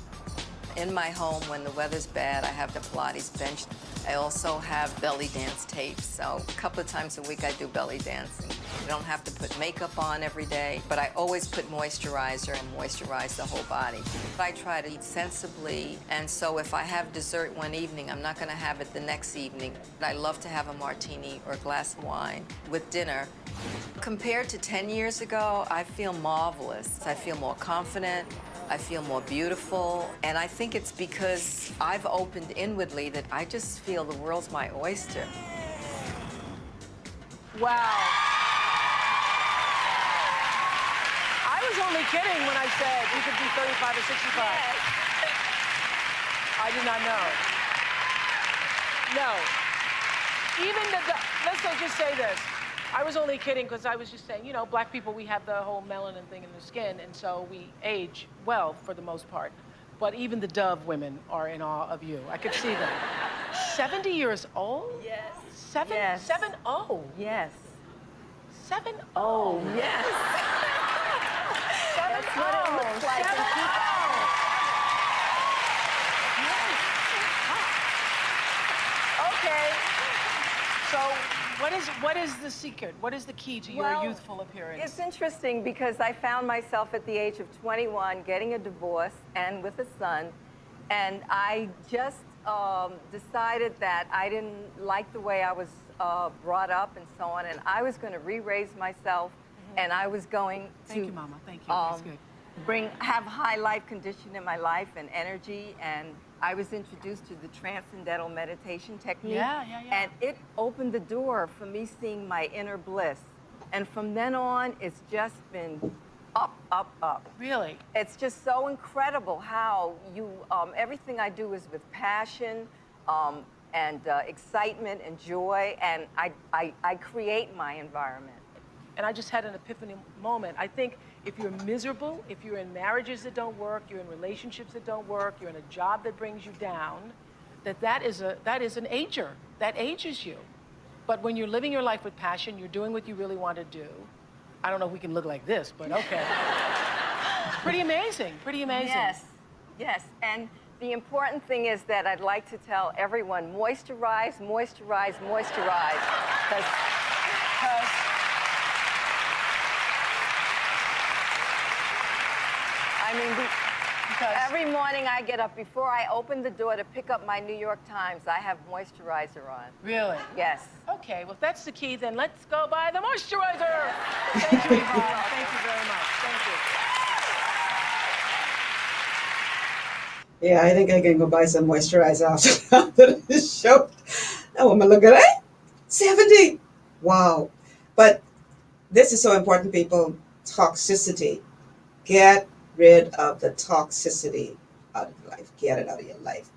In my home, when the weather's bad, I have the Pilates bench. I also have belly dance tapes, so a couple of times a week I do belly dancing. You don't have to put makeup on every day, but I always put moisturizer and moisturize the whole body. I try to eat sensibly, and so if I have dessert one evening, I'm not going to have it the next evening. I love to have a martini or a glass of wine with dinner. Compared to 10 years ago, I feel marvelous. I feel more confident. I feel more beautiful, and I think it's because I've opened inwardly that I just feel the world's my oyster. Wow. I was only kidding when I said you could be 35 or 65. I did not know. No. Let's just say this. I was only kidding because I was just saying, black people, we have the whole melanin thing in the skin, and so we age well for the most part. But even the Dove women are in awe of you. I could see that. 70 years old? Yes. Yes. 7-0? Yes. 7-0? Yes. 7-0. That's what it looks like. 7-0. Okay. So what is the secret? What is the key to your youthful appearance? It's interesting because I found myself at the age of 21 getting a divorce and with a son, and I just decided that I didn't like the way I was brought up and so on, and I was going to re-raise myself, and I was going to Thank you, Mama. Thank you. That's good. have high life condition in my life and energy, and I was introduced to the transcendental meditation technique. Yeah. And it opened the door for me seeing my inner bliss. And from then on, it's just been up, up, up. Really? It's just so incredible how you, everything I do is with passion and excitement and joy, and I create my environment. And I just had an epiphany moment. I think if you're miserable, if you're in marriages that don't work, you're in relationships that don't work, you're in a job that brings you down, that is an ager. That ages you. But when you're living your life with passion, you're doing what you really want to do. I don't know if we can look like this, but okay. It's pretty amazing, pretty amazing. Yes. And the important thing is that I'd like to tell everyone, moisturize, moisturize, moisturize. Because I mean, every morning I get up, before I open the door to pick up my New York Times, I have moisturizer on. Really? Yes. Okay, well, if that's the key, then let's go buy the moisturizer. Thank you, Yvonne. Thank you very much. Thank you. Yeah, I think I can go buy some moisturizer after this show. That woman look at it. 70. Wow. But this is so important, people. Toxicity. Get rid of the toxicity out of your life. Get it out of your life.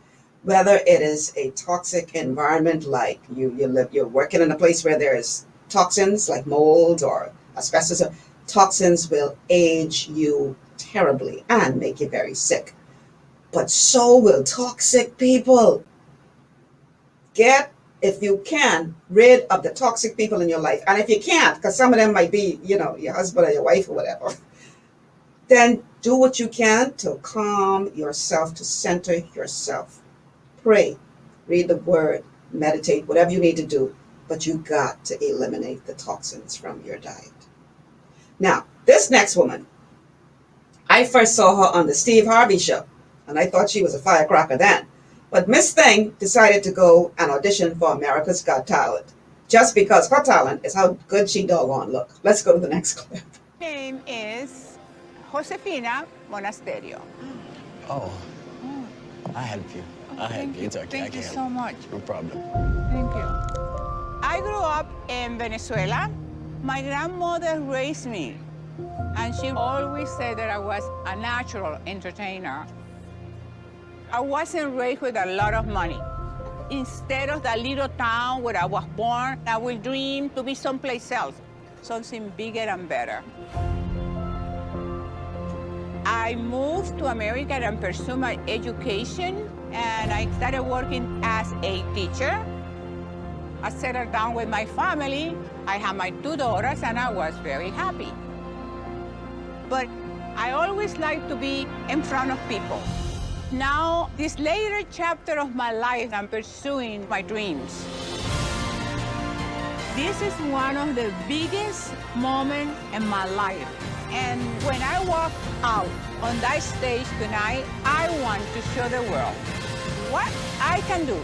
Whether it is a toxic environment, like you're working in a place where there's toxins like mold or asbestos, toxins will age you terribly and make you very sick. But so will toxic people. Get, if you can, rid of the toxic people in your life. And if you can't, because some of them might be, your husband or your wife or whatever, then do what you can to calm yourself, to center yourself. Pray, read the word, meditate, whatever you need to do, but you got to eliminate the toxins from your diet. Now, this next woman, I first saw her on the Steve Harvey show, and I thought she was a firecracker then. But Miss Thing decided to go and audition for America's Got Talent, just because her talent is how good she doggone look. Let's go to the next clip. My name is Josefina Monasterio. Oh, I'll help you. It's okay. Thank you so much. No problem. Thank you. I grew up in Venezuela. My grandmother raised me, and she always said that I was a natural entertainer. I wasn't raised with a lot of money. Instead of the little town where I was born, I will dream to be someplace else, something bigger and better. I moved to America and pursued my education, and I started working as a teacher. I settled down with my family. I had my 2 daughters, and I was very happy. But I always liked to be in front of people. Now, this later chapter of my life, I'm pursuing my dreams. This is one of the biggest moments in my life. And when I walk out on that stage tonight, I want to show the world what I can do.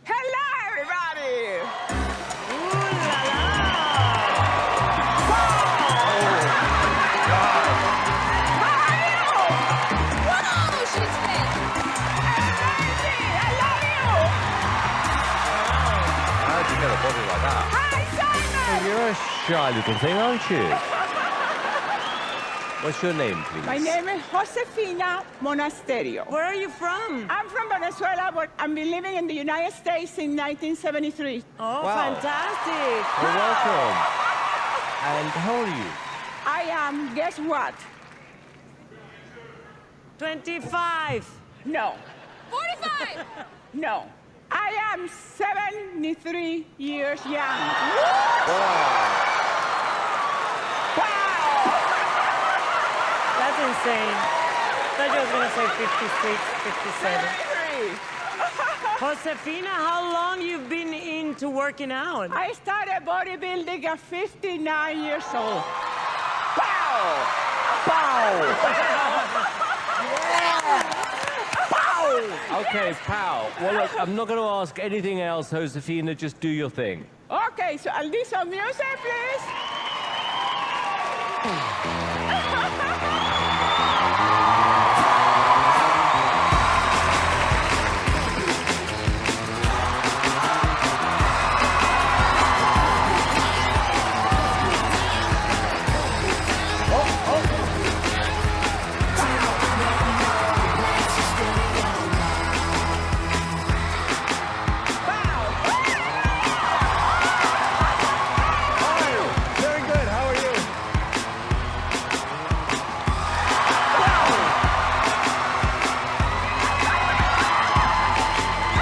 Hello, everybody! Ooh la la! Wow, she's amazing! I love you! How'd you get a body like that? Hi, Simon! Well, you're a shy little thing, aren't you? What's your name, please? My name is Josefina Monasterio. Where are you from? I'm from Venezuela, but I've been living in the United States since 1973. Oh, wow. Fantastic! Well, welcome. And how old are you? I am, guess what? 25. No. 45. No. I am 73 years young. Wow. Wow! That's insane. thought you was going to say 56, 57. Josefina, how long you've been into working out? I started bodybuilding at 59 years old. Pow! Okay, pow. Well, look, I'm not going to ask anything else, Josefina. Just do your thing. Okay, so I'll need some music, please. Very good. How are you?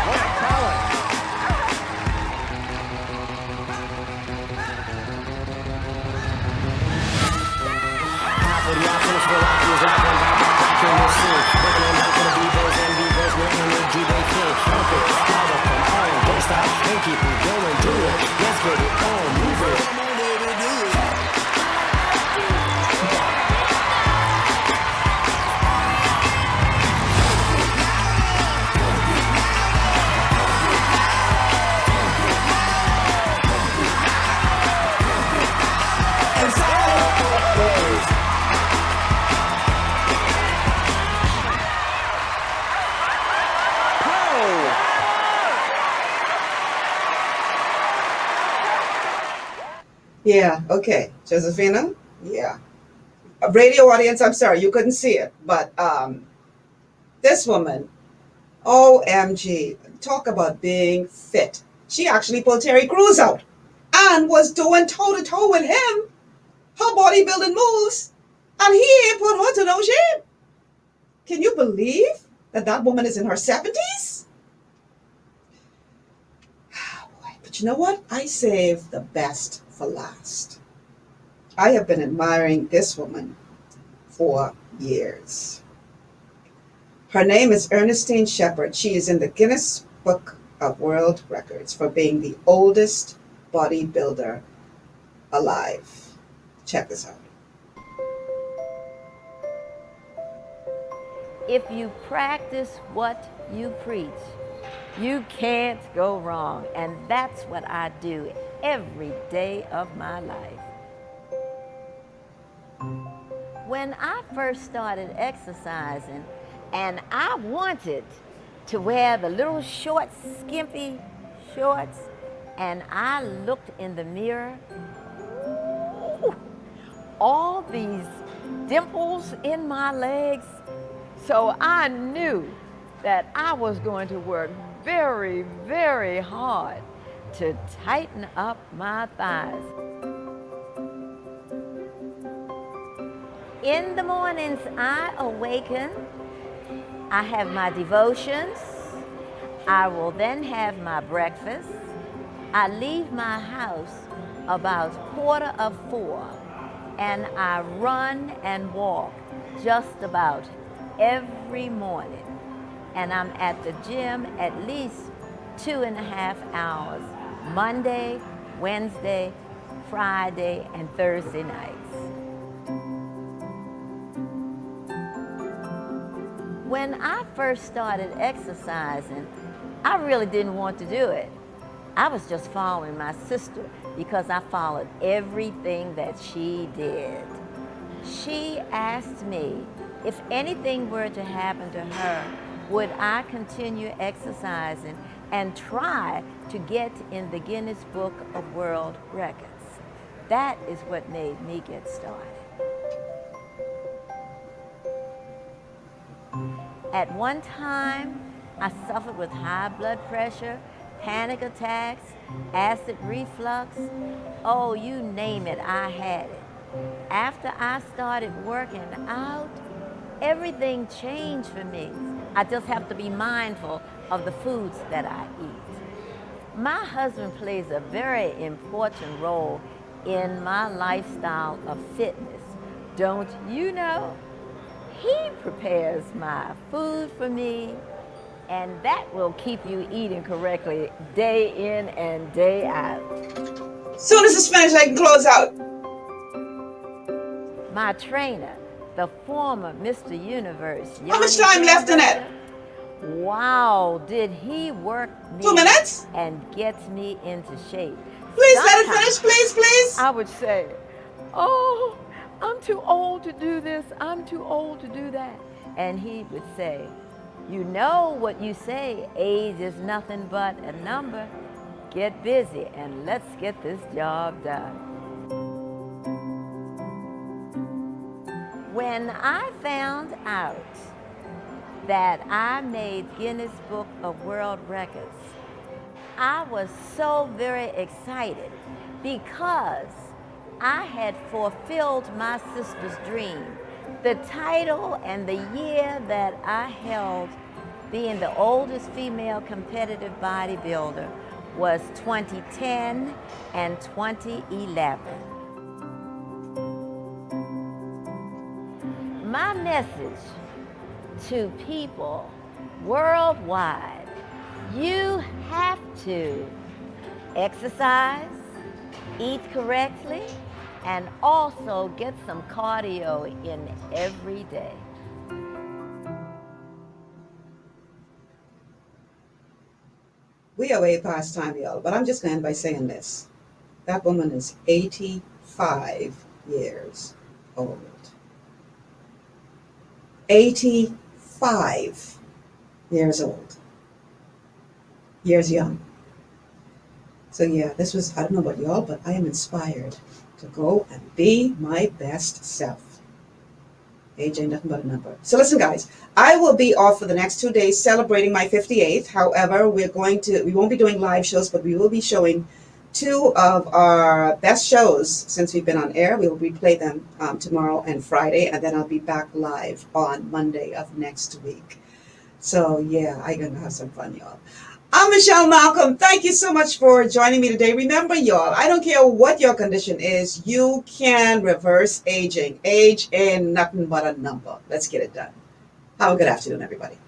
What talent. Yeah, okay. Josefina? Yeah. A radio audience, I'm sorry, you couldn't see it, but this woman, OMG, talk about being fit. She actually pulled Terry Crews out and was doing toe-to-toe with him. Her bodybuilding moves, and he ain't put her to no shame. Can you believe that that woman is in her 70s? But you know what? I saved the best for last. I have been admiring this woman for years. Her name is Ernestine Shepard. She is in the Guinness Book of World Records for being the oldest bodybuilder alive. Check this out. If you practice what you preach, you can't go wrong. And that's what I do every day of my life. When I first started exercising, and I wanted to wear the little short, skimpy shorts, and I looked in the mirror, all these dimples in my legs. So I knew that I was going to work very, very hard to tighten up my thighs. In the mornings, I awaken, I have my devotions, I will then have my breakfast. I leave my house about 4:45, and I run and walk just about every morning. And I'm at the gym at least 2.5 hours, Monday, Wednesday, Friday, and Thursday nights. When I first started exercising, I really didn't want to do it. I was just following my sister because I followed everything that she did. She asked me if anything were to happen to her, would I continue exercising and try to get in the Guinness Book of World Records. That is what made me get started. At one time, I suffered with high blood pressure, panic attacks, acid reflux. Oh, you name it, I had it. After I started working out, everything changed for me. I just have to be mindful of the foods that I eat. My husband plays a very important role in my lifestyle of fitness. Don't you know? He prepares my food for me, and that will keep you eating correctly day in and day out. Soon as it's finished, I can close out. My trainer, the former Mr. Universe. How much time left in it? Wow, did he work me 2 minutes? And gets me into shape. Please let it finish, please, please. I would say, oh, I'm too old to do this, I'm too old to do that. And he would say, you know what you say, age is nothing but a number. Get busy and let's get this job done. When I found out that I made Guinness Book of World Records, I was so very excited because I had fulfilled my sister's dream. The title and the year that I held being the oldest female competitive bodybuilder was 2010 and 2011. My message to people worldwide, you have to exercise, eat correctly, and also get some cardio in every day. We are way past time, y'all, but I'm just going to end by saying this. That woman is 85 years old. 85 years old. Years young. So yeah, this was, I don't know about y'all, but I am inspired to go and be my best self. Age ain't nothing but a number. So listen, guys, I will be off for the next 2 days celebrating my 58th. However, we won't be doing live shows, but we will be showing 2 of our best shows since we've been on air. We will replay them tomorrow and Friday, and then I'll be back live on Monday of next week. So yeah, I'm gonna have some fun, y'all. I'm Michelle Malcolm. Thank you so much for joining me today. Remember, y'all, I don't care what your condition is, you can reverse aging. Age ain't nothing but a number. Let's get it done. Have a good afternoon, everybody.